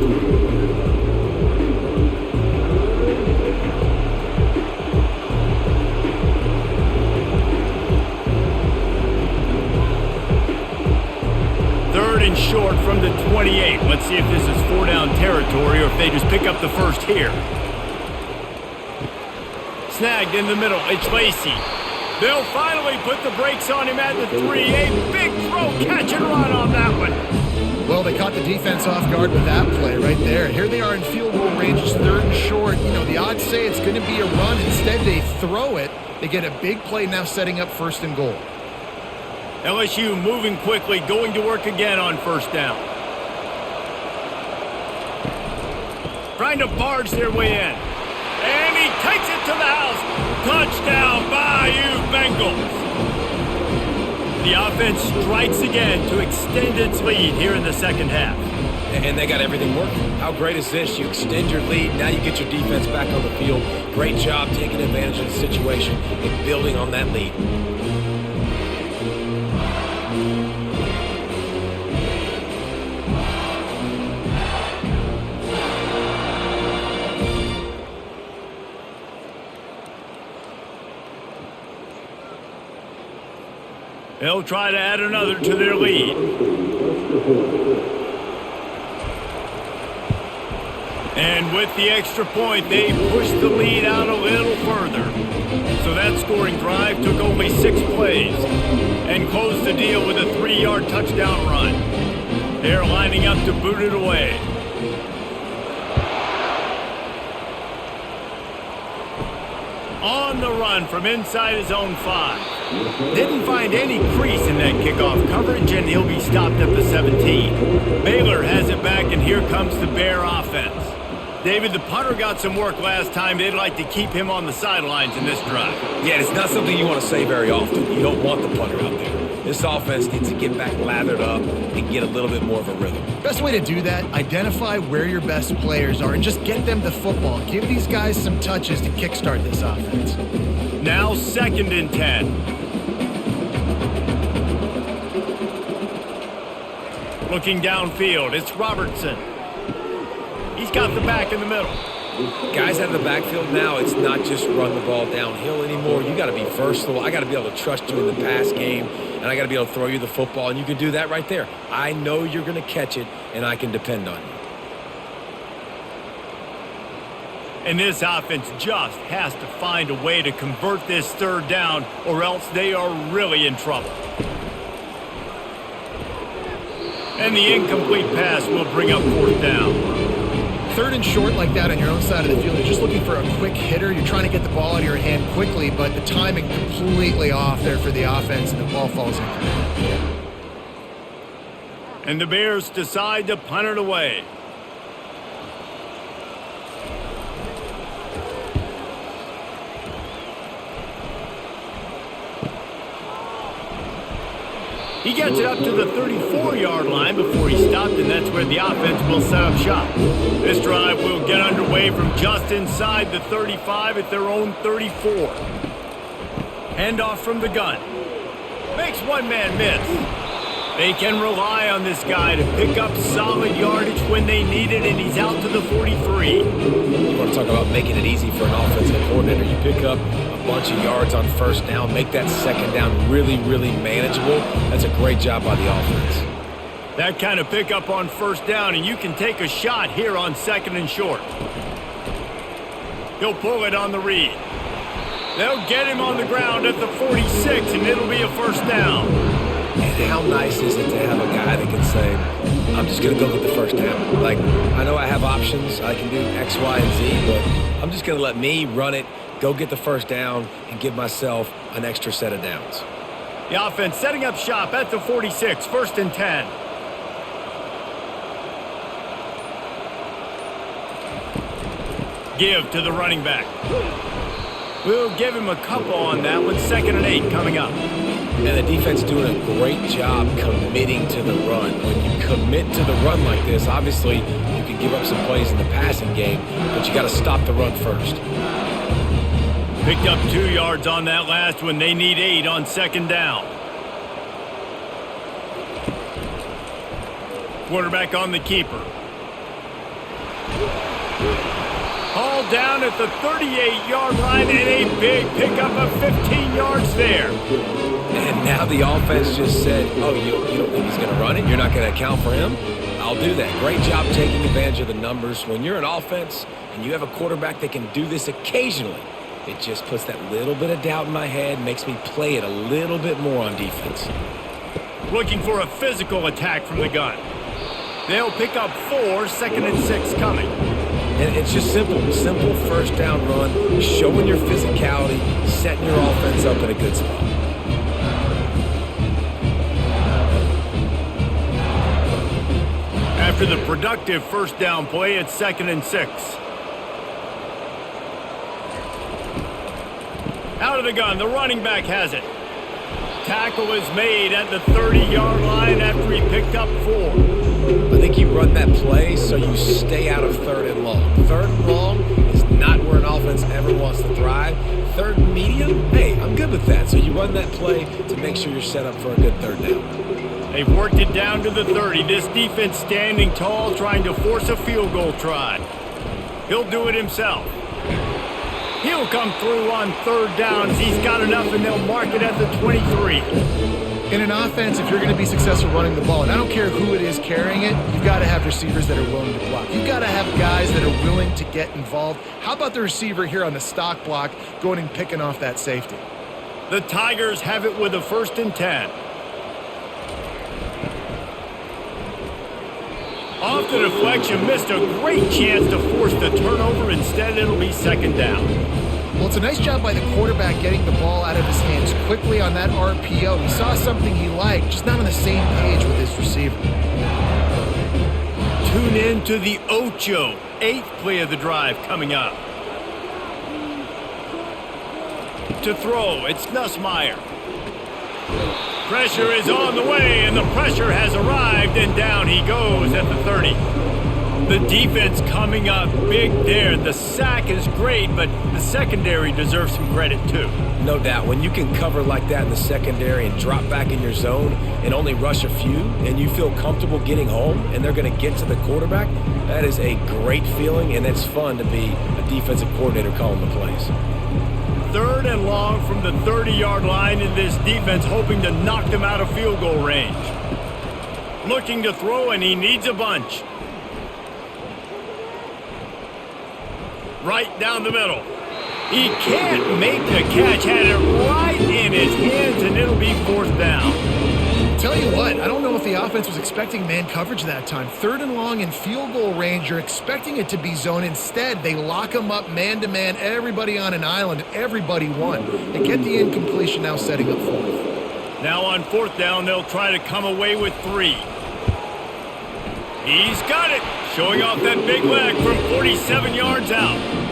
Third and short from the 28. Let's see if this is 4-down territory or if they just pick up the first here. Snagged in the middle. It's Lacey. They'll finally put the brakes on him at the 3. A big throw, catch and run on that one. Well, they caught the defense off guard with that play right there. Here they are in field goal range, it's 3rd and short. You know, the odds say it's going to be a run. Instead, they throw it. They get a big play now setting up 1st and goal. LSU moving quickly, going to work again on first down. Trying to barge their way in. And he takes it to the house. Touchdown, Bayou Bengals. The offense strikes again to extend its lead here in the second half. And they got everything working. How great is this? You extend your lead. Now you get your defense back on the field. Great job taking advantage of the situation and building on that lead. They'll try to add another to their lead. And with the extra point, they push the lead out a little further. So that scoring drive took only 6 plays and closed the deal with a 3-yard touchdown run. They're lining up to boot it away. On the run from inside his own 5. Didn't find any crease in that kickoff coverage, and he'll be stopped at the 17. Baylor has it back, and here comes the Bear offense. David, the punter got some work last time. They'd like to keep him on the sidelines in this drive. Yeah, it's not something you want to say very often. You don't want the punter out there. This offense needs to get back lathered up and get a little bit more of a rhythm. Best way to do that, identify where your best players are and just get them the football. Give these guys some touches to kickstart this offense. Now 2nd and 10. Looking downfield, it's Robertson. He's got the back in the middle. Guys out of the backfield now, it's not just run the ball downhill anymore. You got to be versatile. I got to be able to trust you in the pass game, and I got to be able to throw you the football, and you can do that right there. I know you're going to catch it, and I can depend on you. And this offense just has to find a way to convert this third down, or else they are really in trouble. And the incomplete pass will bring up fourth down. Third and short like that on your own side of the field, you're just looking for a quick hitter. You're trying to get the ball out of your hand quickly, but the timing completely off there for the offense, and the ball falls in. And the Bears decide to punt it away. He gets it up to the 34-yard line before he stopped, and that's where the offense will set up shop. This drive will get underway from just inside the 35 at their own 34. Handoff from the gun. Makes one man miss. They can rely on this guy to pick up solid yardage when they need it, and he's out to the 43. You want to talk about making it easy for an offensive coordinator. You pick up a bunch of yards on first down, make that second down really, really manageable. That's a great job by the offense. That kind of pickup on first down, and you can take a shot here on second and short. He'll pull it on the read. They'll get him on the ground at the 46, and it'll be a first down. And how nice is it to have a guy that can say, I'm just going to go get the first down. Like, I know I have options. I can do X, Y, and Z, but I'm just going to let me run it, go get the first down, and give myself an extra set of downs. The offense setting up shop at the 46, first and 10. Give to the running back. We'll give him a couple on that one, second and 8 coming up. And the defense doing a great job committing to the run. When you commit to the run like this, obviously you can give up some plays in the passing game, but you got to stop the run first. Picked up 2 yards on that last one. They need 8 on second down. Quarterback on the keeper. Hauled down at the 38-yard line, and a big pickup of 15 yards there. And now the offense just said, oh, you don't think he's going to run it? You're not going to account for him? I'll do that. Great job taking advantage of the numbers. When you're an offense and you have a quarterback that can do this occasionally, it just puts that little bit of doubt in my head, makes me play it a little bit more on defense. Looking for a physical attack from the gun. They'll pick up 4, second and 6 coming. And it's just simple first down run, showing your physicality, setting your offense up in a good spot. After the productive first down play, it's second and 6. Out of the gun, the running back has it. Tackle is made at the 30-yard line after he picked up 4. I think you run that play so you stay out of third and long. Third and long is not where an offense ever wants to thrive. Third and medium, hey, I'm good with that. So you run that play to make sure you're set up for a good third down. They've worked it down to the 30. This defense standing tall, trying to force a field goal try. He'll do it himself. He'll come through on third downs. He's got enough, and they'll mark it at the 23. In an offense, if you're going to be successful running the ball, and I don't care who it is carrying it, you've got to have receivers that are willing to block. You've got to have guys that are willing to get involved. How about the receiver here on the stock block going and picking off that safety? The Tigers have it with a first and 10. Off the deflection, missed a great chance to force the turnover. Instead, it'll be second down. Well, it's a nice job by the quarterback getting the ball out of his hands quickly on that RPO. He saw something he liked, just not on the same page with his receiver. Tune in to the Ocho, 8th play of the drive coming up. To throw, it's Nussmeier. Pressure is on the way, and the pressure has arrived, and down he goes at the 30. The defense coming up big there. The sack is great, but the secondary deserves some credit too. No doubt. When you can cover like that in the secondary and drop back in your zone and only rush a few, and you feel comfortable getting home and they're going to get to the quarterback, that is a great feeling, and it's fun to be a defensive coordinator calling the plays. 3rd and long from the 30-yard line, in this defense hoping to knock them out of field goal range. Looking to throw, and he needs a bunch. Right down the middle. He can't make the catch. Had it right in his hands, and it'll be 4th down. Tell you what, I don't know if the offense was expecting man coverage that time. 3rd and long in field goal range, you're expecting it to be zone. Instead, they lock him up man-to-man, everybody on an island, everybody won. They get the incompletion, now setting up 4th. Now on 4th down, they'll try to come away with 3. He's got it, showing off that big leg from 47 yards out.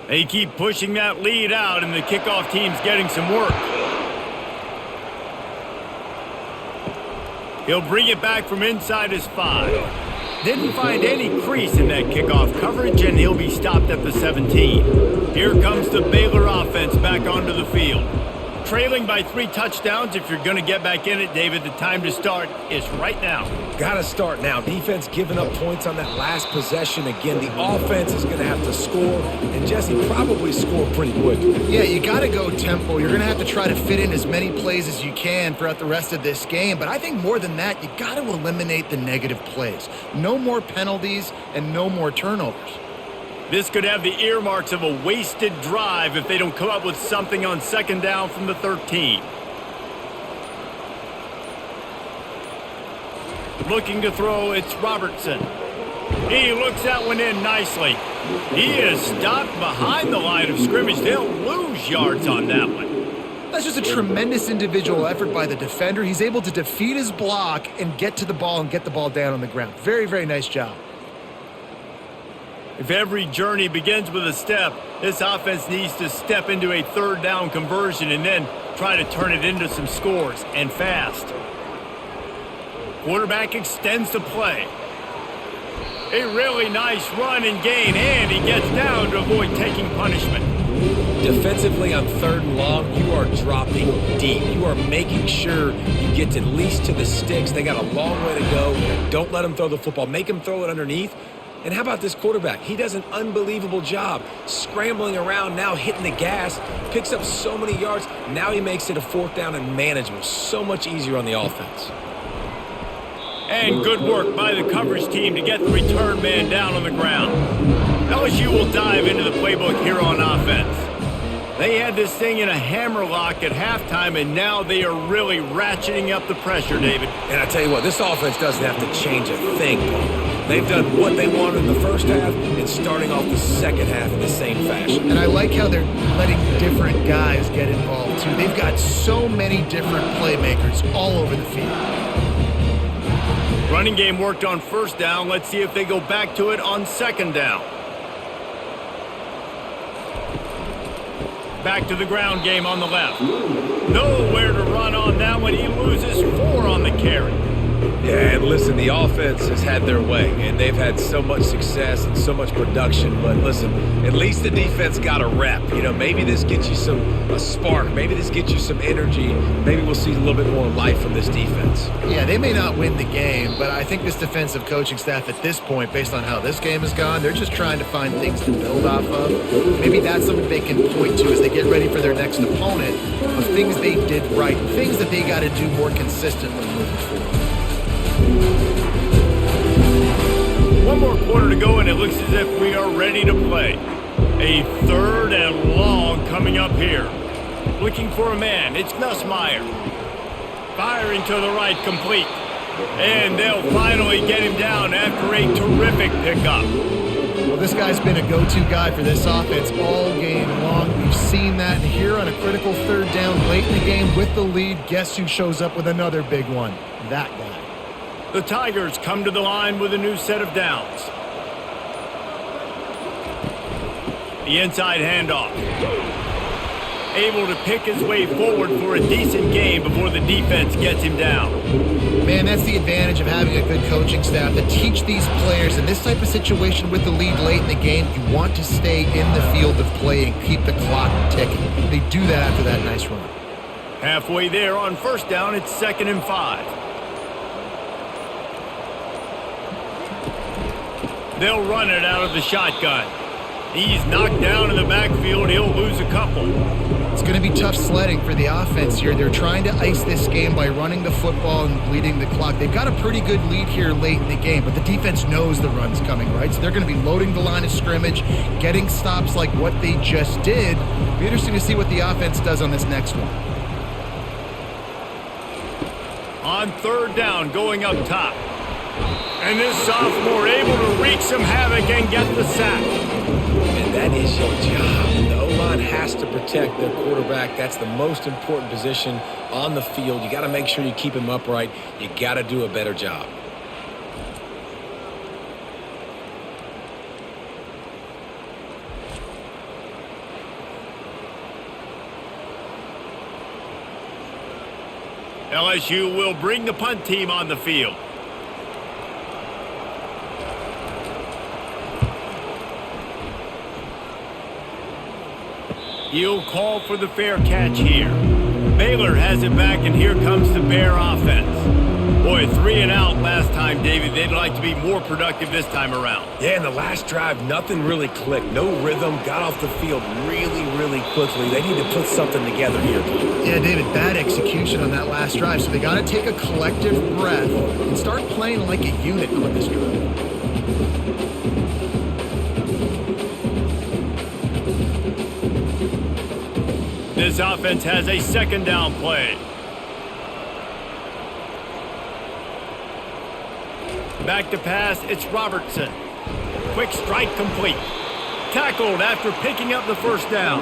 They keep pushing that lead out, and the kickoff team's getting some work. He'll bring it back from inside his 5. Didn't find any crease in that kickoff coverage, and he'll be stopped at the 17. Here comes the Baylor offense back onto the field. Trailing by 3 touchdowns. If you're going to get back in it, David, the time to start is right now. Got to start now. Defense giving up points on that last possession. Again, the offense is going to have to score, and Jesse probably score pretty quickly. Yeah, you got to go tempo. You're going to have to try to fit in as many plays as you can throughout the rest of this game. But I think more than that, you got to eliminate the negative plays. No more penalties and no more turnovers. This could have the earmarks of a wasted drive if they don't come up with something on 2nd down from the 13. Looking to throw, it's Robertson. He looks that one in nicely. He is stopped behind the line of scrimmage. They'll lose yards on that one. That's just a tremendous individual effort by the defender. He's able to defeat his block and get to the ball and get the ball down on the ground. Very, very nice job. If every journey begins with a step, this offense needs to step into a 3rd down conversion and then try to turn it into some scores, and fast. Quarterback extends the play. A really nice run and gain, and he gets down to avoid taking punishment. Defensively on 3rd and long, you are dropping deep. You are making sure you get at least to the sticks. They got a long way to go. Don't let them throw the football. Make them throw it underneath. And how about this quarterback? He does an unbelievable job scrambling around, now hitting the gas, picks up so many yards. Now he makes it a 4th down and manageable. So much easier on the offense. And good work by the coverage team to get the return man down on the ground. LSU will dive into the playbook here on offense. They had this thing in a hammerlock at halftime, and now they are really ratcheting up the pressure, David. And I tell you what, this offense doesn't have to change a thing. They've done what they wanted in the first half and starting off the second half in the same fashion. And I like how they're letting different guys get involved, too. They've got so many different playmakers all over the field. Running game worked on 1st down. Let's see if they go back to it on 2nd down. Back to the ground game on the left. Nowhere to run on that one. He loses 4 on the carry. Yeah, and listen, the offense has had their way, and they've had so much success and so much production. But listen, at least the defense got a rep. You know, maybe this gets you a spark. Maybe this gets you some energy. Maybe we'll see a little bit more life from this defense. Yeah, they may not win the game, but I think this defensive coaching staff at this point, based on how this game has gone, they're just trying to find things to build off of. Maybe that's something they can point to as they get ready for their next opponent, of things they did right, things that they got to do more consistently moving forward. One more quarter to go, and it looks as if we are ready to play. A 3rd and long coming up here. Looking for a man. It's Nussmeier. Firing to the right, complete. And they'll finally get him down after a terrific pickup. Well, this guy's been a go-to guy for this offense all game long. We've seen that here on a critical third down late in the game with the lead. Guess who shows up with another big one? That guy. The Tigers come to the line with a new set of downs. The inside handoff. Able to pick his way forward for a decent game before the defense gets him down. Man, that's the advantage of having a good coaching staff to teach these players in this type of situation with the lead late in the game. You want to stay in the field of play and keep the clock ticking. They do that after that nice run. Halfway there on first down, it's 2nd and 5. They'll run it out of the shotgun. He's knocked down in the backfield. He'll lose a couple. It's going to be tough sledding for the offense here. They're trying to ice this game by running the football and bleeding the clock. They've got a pretty good lead here late in the game, but the defense knows the run's coming, right? So they're going to be loading the line of scrimmage, getting stops like what they just did. It'll be interesting to see what the offense does on this next one. On third down, going up top. And this sophomore able to wreak some havoc and get the sack. And that is your job. The O-line has to protect their quarterback. That's the most important position on the field. You got to make sure you keep him upright. You got to do a better job. LSU will bring the punt team on the field. He'll call for the fair catch here. Baylor has it back, and here comes the Bear offense. Boy, 3 and out last time, David. They'd like to be more productive this time around. Yeah, in the last drive, nothing really clicked. No rhythm, got off the field really quickly. They need to put something together here. Yeah, David, bad execution on that last drive, so they got to take a collective breath and start playing like a unit on this drive. This offense has a 2nd down play. Back to pass, it's Robertson. Quick strike complete. Tackled after picking up the first down.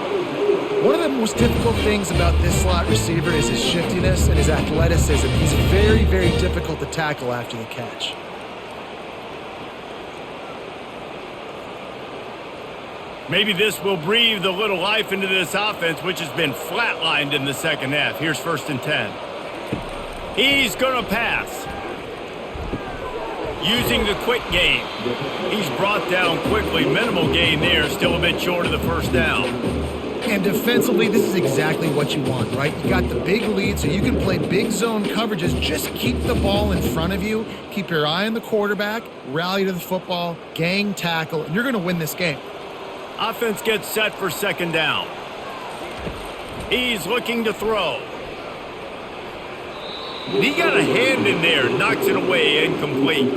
One of the most difficult things about this slot receiver is his shiftiness and his athleticism. He's very difficult to tackle after the catch. Maybe this will breathe a little life into this offense, which has been flatlined in the second half. Here's 1st and 10. He's going to pass. Using the quick game. He's brought down quickly. Minimal gain there. Still a bit short of the first down. And defensively, this is exactly what you want, right? You got the big lead, so you can play big zone coverages. Just keep the ball in front of you. Keep your eye on the quarterback. Rally to the football. Gang tackle. And you're going to win this game. Offense gets set for 2nd down. He's looking to throw. He got a hand in there, knocks it away, incomplete.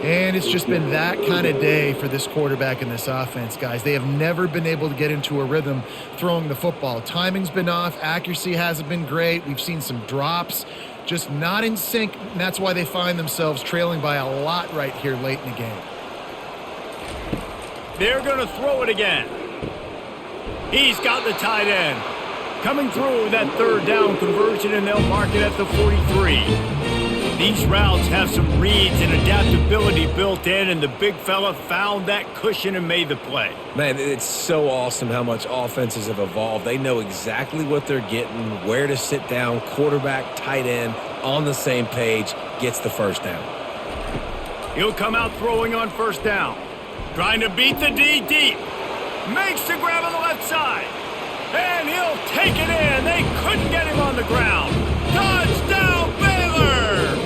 And it's just been that kind of day for this quarterback and this offense, guys. They have never been able to get into a rhythm throwing the football. Timing's been off. Accuracy hasn't been great. We've seen some drops, just not in sync. And that's why they find themselves trailing by a lot right here late in the game. They're going to throw it again. He's got the tight end. Coming through that 3rd down conversion, and they'll mark it at the 43. These routes have some reads and adaptability built in, and the big fella found that cushion and made the play. Man, it's so awesome how much offenses have evolved. They know exactly what they're getting, where to sit down, quarterback, tight end, on the same page, gets the first down. He'll come out throwing on 1st down. Trying to beat the D deep. Makes the grab on the left side. And he'll take it in. They couldn't get him on the ground. Touchdown, Baylor!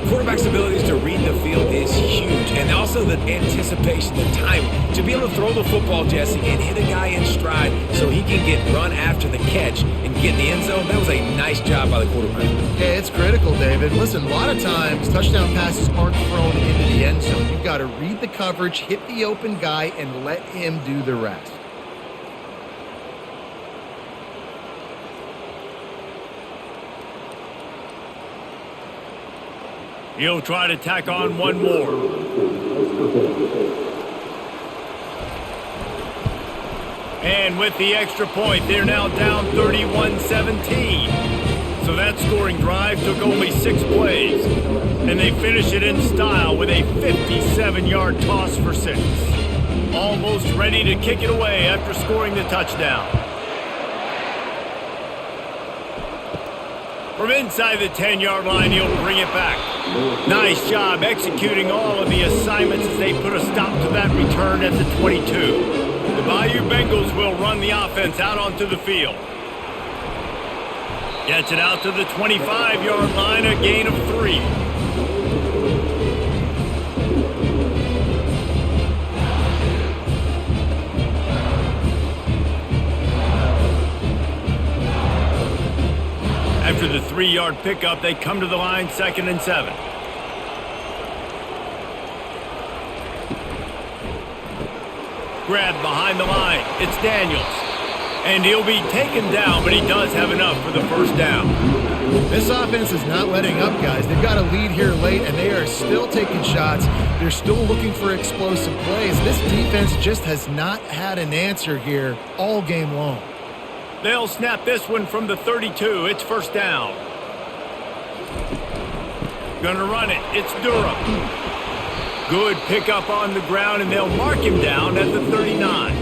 Quarterback's abilities to read the field is huge. And also the anticipation, the timing. To be able to throw the football, Jesse, and hit a guy in stride so he can get run after the catch and get in the end zone, that was a nice job by the quarterback. Yeah, it's critical, David. Listen, a lot of times touchdown passes aren't thrown into the end zone. You've got to read the coverage, hit the open guy, and let him do the rest. He'll try to tack on one more. And with the extra point, they're now down 31-17. So that scoring drive took only 6 plays. And they finish it in style with a 57-yard toss for 6. Almost ready to kick it away after scoring the touchdown. From inside the 10-yard line, he'll bring it back. Nice job executing all of the assignments as they put a stop to that return at the 22. The Bayou Bengals will run the offense out onto the field. Gets it out to the 25-yard line, a gain of 3. After the 3-yard pickup, they come to the line 2nd and 7. Grabbed behind the line. It's Daniels. And he'll be taken down, but he does have enough for the first down. This offense is not letting up, guys. They've got a lead here late, and they are still taking shots. They're still looking for explosive plays. This defense just has not had an answer here all game long. They'll snap this one from the 32. It's first down. Gonna run it. It's Durham. Good pickup on the ground, and they'll mark him down at the 39.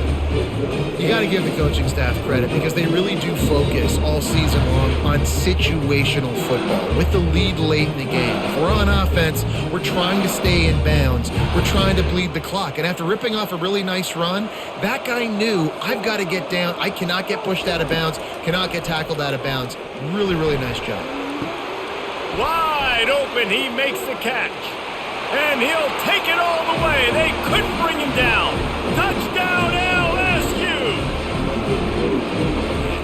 You got to give the coaching staff credit because they really do focus all season long on situational football with the lead late in the game. If we're on offense, we're trying to stay in bounds. We're trying to bleed the clock. And after ripping off a really nice run, that guy knew, I've got to get down. I cannot get pushed out of bounds, cannot get tackled out of bounds. Really, really nice job. Wide open, he makes the catch. And he'll take it all the way. They couldn't bring him down. Touchdown, LSU!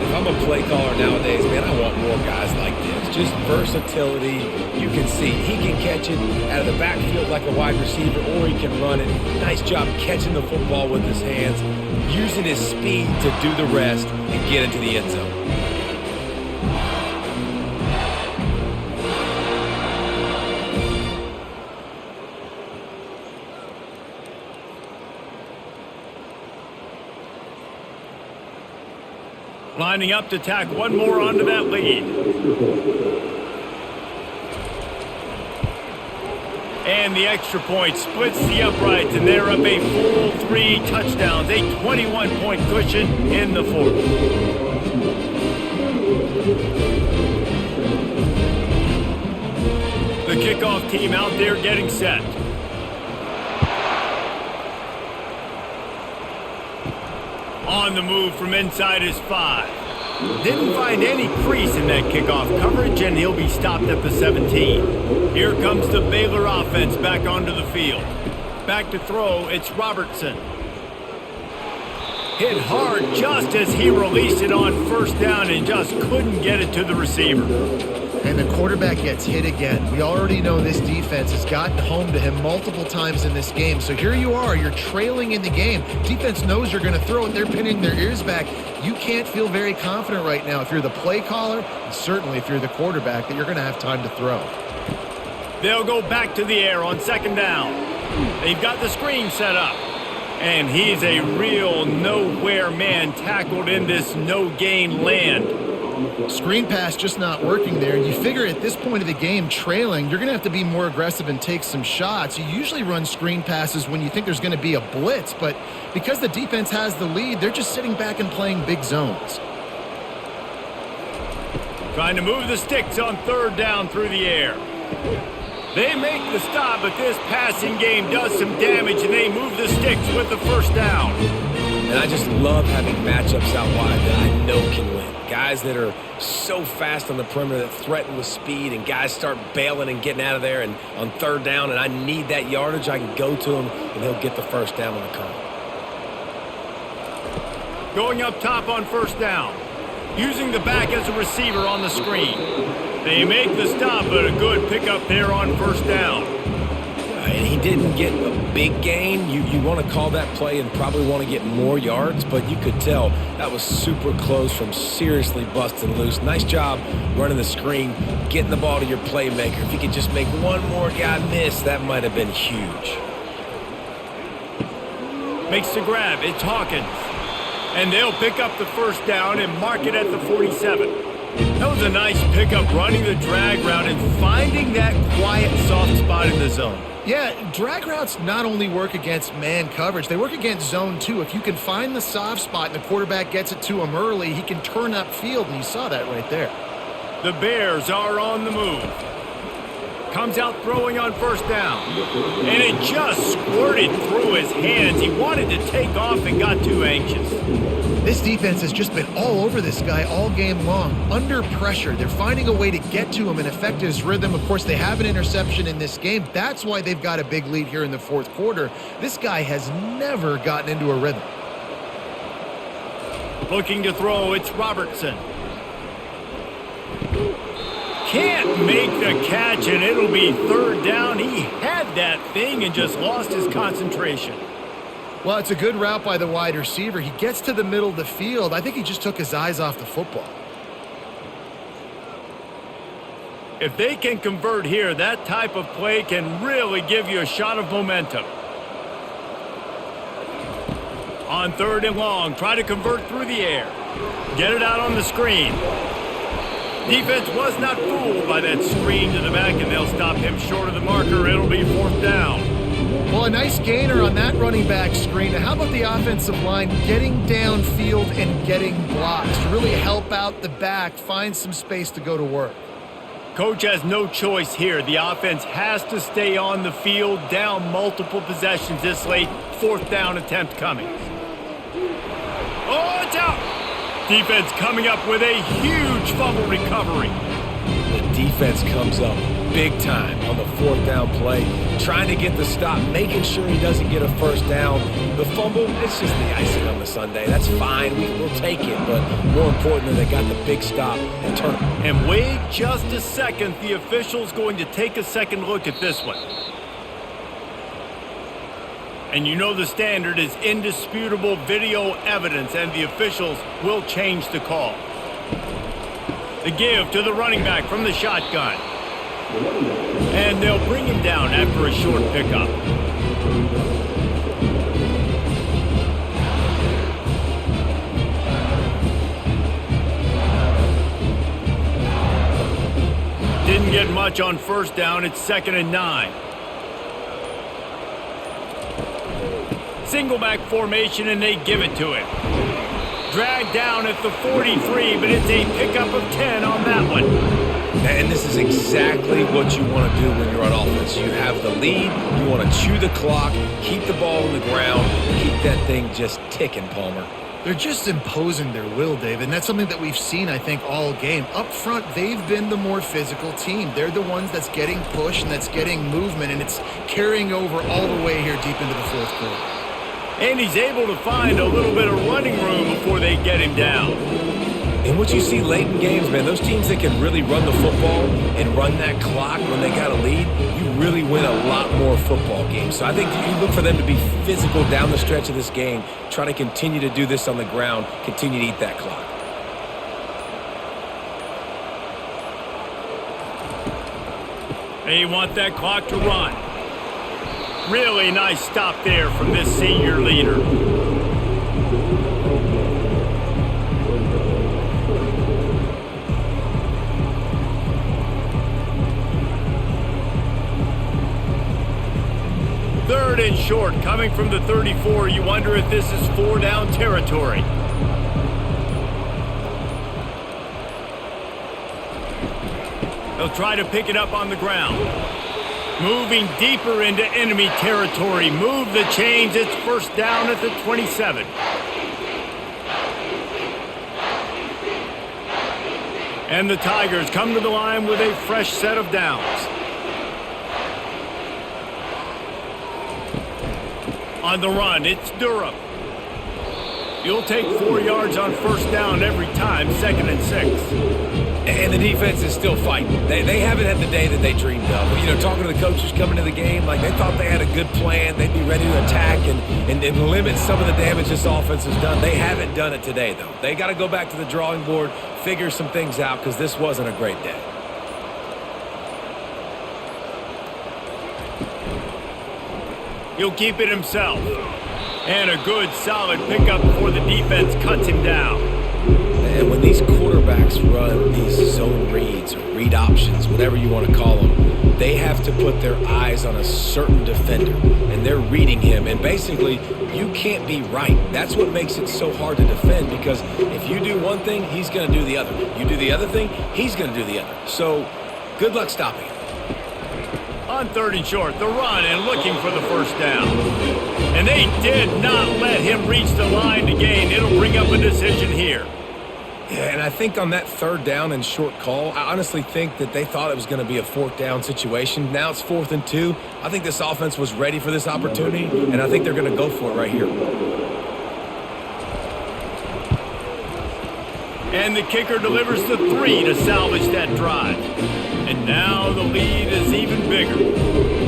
If I'm a play caller nowadays, man, I want more guys like this. Just versatility. You can see he can catch it out of the backfield like a wide receiver, or he can run it. Nice job catching the football with his hands, using his speed to do the rest and get into the end zone. Lining up to tack one more onto that lead. And the extra point splits the uprights, and they're up a full 3 touchdowns, a 21-point cushion in the 4th. The kickoff team out there getting set. On the move from inside his 5. Didn't find any crease in that kickoff coverage, and he'll be stopped at the 17. Here comes the Baylor offense back onto the field. Back to throw, it's Robertson. Hit hard just as he released it on first down and just couldn't get it to the receiver. And the quarterback gets hit again. We already know this defense has gotten home to him multiple times in this game. So here you are, you're trailing in the game. Defense knows you're going to throw it. They're pinning their ears back. You can't feel very confident right now if you're the play caller, and certainly if you're the quarterback, that you're going to have time to throw. They'll go back to the air on 2nd down. They've got the screen set up. And he's a real nowhere man tackled in this no-gain land. Screen pass just not working there. And you figure at this point of the game, trailing, you're going to have to be more aggressive and take some shots. You usually run screen passes when you think there's going to be a blitz, but because the defense has the lead, they're just sitting back and playing big zones. Trying to move the sticks on 3rd down through the air. They make the stop, but this passing game does some damage, and they move the sticks with the first down. And I just love having matchups out wide that I know can win. Guys that are so fast on the perimeter that threaten with speed, and guys start bailing and getting out of there and on 3rd down, and I need that yardage. I can go to him, and he'll get the first down on the curve. Going up top on 1st down. Using the back as a receiver on the screen. They make the stop, but a good pickup there on 1st down. And he didn't get a big gain. You want to call that play and probably want to get more yards, but you could tell that was super close from seriously busting loose. Nice job running the screen, getting the ball to your playmaker. If you could just make one more guy miss, that might have been huge. Makes the grab. It's Hawkins. And they'll pick up the first down and mark it at the 47. That was a nice pickup, running the drag route and finding that quiet, soft spot in the zone. Yeah, drag routes not only work against man coverage, they work against zone too. If you can find the soft spot and the quarterback gets it to him early, he can turn upfield, and you saw that right there. The Bears are on the move. Comes out throwing on first down. And it just squirted through his hands. He wanted to take off and got too anxious. This defense has just been all over this guy all game long. Under pressure, they're finding a way to get to him and affect his rhythm. Of course, they have an interception in this game. That's why they've got a big lead here in the fourth quarter. This guy has never gotten into a rhythm. Looking to throw, it's Robertson. Can't make the catch, and it'll be third down. He had that thing and just lost his concentration. Well, it's a good route by the wide receiver. He gets to the middle of the field. I think he just took his eyes off the football. If they can convert here, that type of play can really give you a shot of momentum. On third and long, try to convert through the air. Get it out on the screen. Defense was not fooled by that screen to the back, and they'll stop him short of the marker. It'll be fourth down. Well, a nice gainer on that running back screen. Now, how about the offensive line getting downfield and getting blocks to really help out the back, find some space to go to work? Coach has no choice here. The offense has to stay on the field, down multiple possessions this late. Fourth down attempt coming. Oh, it's out! Defense coming up with a huge fumble recovery. The defense comes up big time on the fourth down play, trying to get the stop, making sure he doesn't get a first down. The fumble, it's just the icing on the sundae. That's fine. We'll take it, but more importantly, they got the big stop and turn. And wait just a second. The official's going to take a second look at this one. And you know the standard is indisputable video evidence, and the officials will change the call. The give to the running back from the shotgun. And they'll bring him down after a short pickup. Didn't get much on first down. It's 2nd and 9. Single back formation, and they give it to him. Dragged down at the 43, but it's a pickup of 10 on that one. And this is exactly what you want to do when you're on offense. You have the lead, you want to chew the clock, keep the ball on the ground, keep that thing just ticking, Palmer. They're just imposing their will, Dave, and that's something that we've seen, I think, all game. Up front, they've been the more physical team. They're the ones that's getting pushed and that's getting movement, and it's carrying over all the way here deep into the fourth quarter. And he's able to find a little bit of running room before they get him down. And what you see late in games, man, those teams that can really run the football and run that clock when they got a lead, you really win a lot more football games. So I think you look for them to be physical down the stretch of this game, try to continue to do this on the ground, continue to eat that clock. They want that clock to run. Really nice stop there from this senior leader. Third and short, coming from the 34. You wonder if this is 4-down territory. They'll try to pick it up on the ground. Moving deeper into enemy territory. Move the chains. It's first down at the 27. And the Tigers come to the line with a fresh set of downs. On the run, it's Durham. You'll take 4 yards on first down every time, 2nd and 6. And the defense is still fighting. They haven't had the day that they dreamed of. You know, talking to the coaches coming to the game, like they thought they had a good plan. They'd be ready to attack and limit some of the damage this offense has done. They haven't done it today, though. They got to go back to the drawing board, figure some things out, because this wasn't a great day. He'll keep it himself. And a good, solid pickup before the defense cuts him down. And when these quarterbacks run these zone reads or read options, whatever you want to call them, they have to put their eyes on a certain defender, and they're reading him. And basically, you can't be right. That's what makes it so hard to defend, because if you do one thing, he's going to do the other. You do the other thing, he's going to do the other. So good luck stopping it. On 3rd and short, the run and looking for the first down. And they did not let him reach the line to gain. It'll bring up a decision here. Yeah, and I think on that 3rd down and short call, I honestly think that they thought it was going to be a 4th down situation. Now it's 4th and 2. I think this offense was ready for this opportunity, and I think they're going to go for it right here. And the kicker delivers the 3 to salvage that drive. And now the lead is even bigger.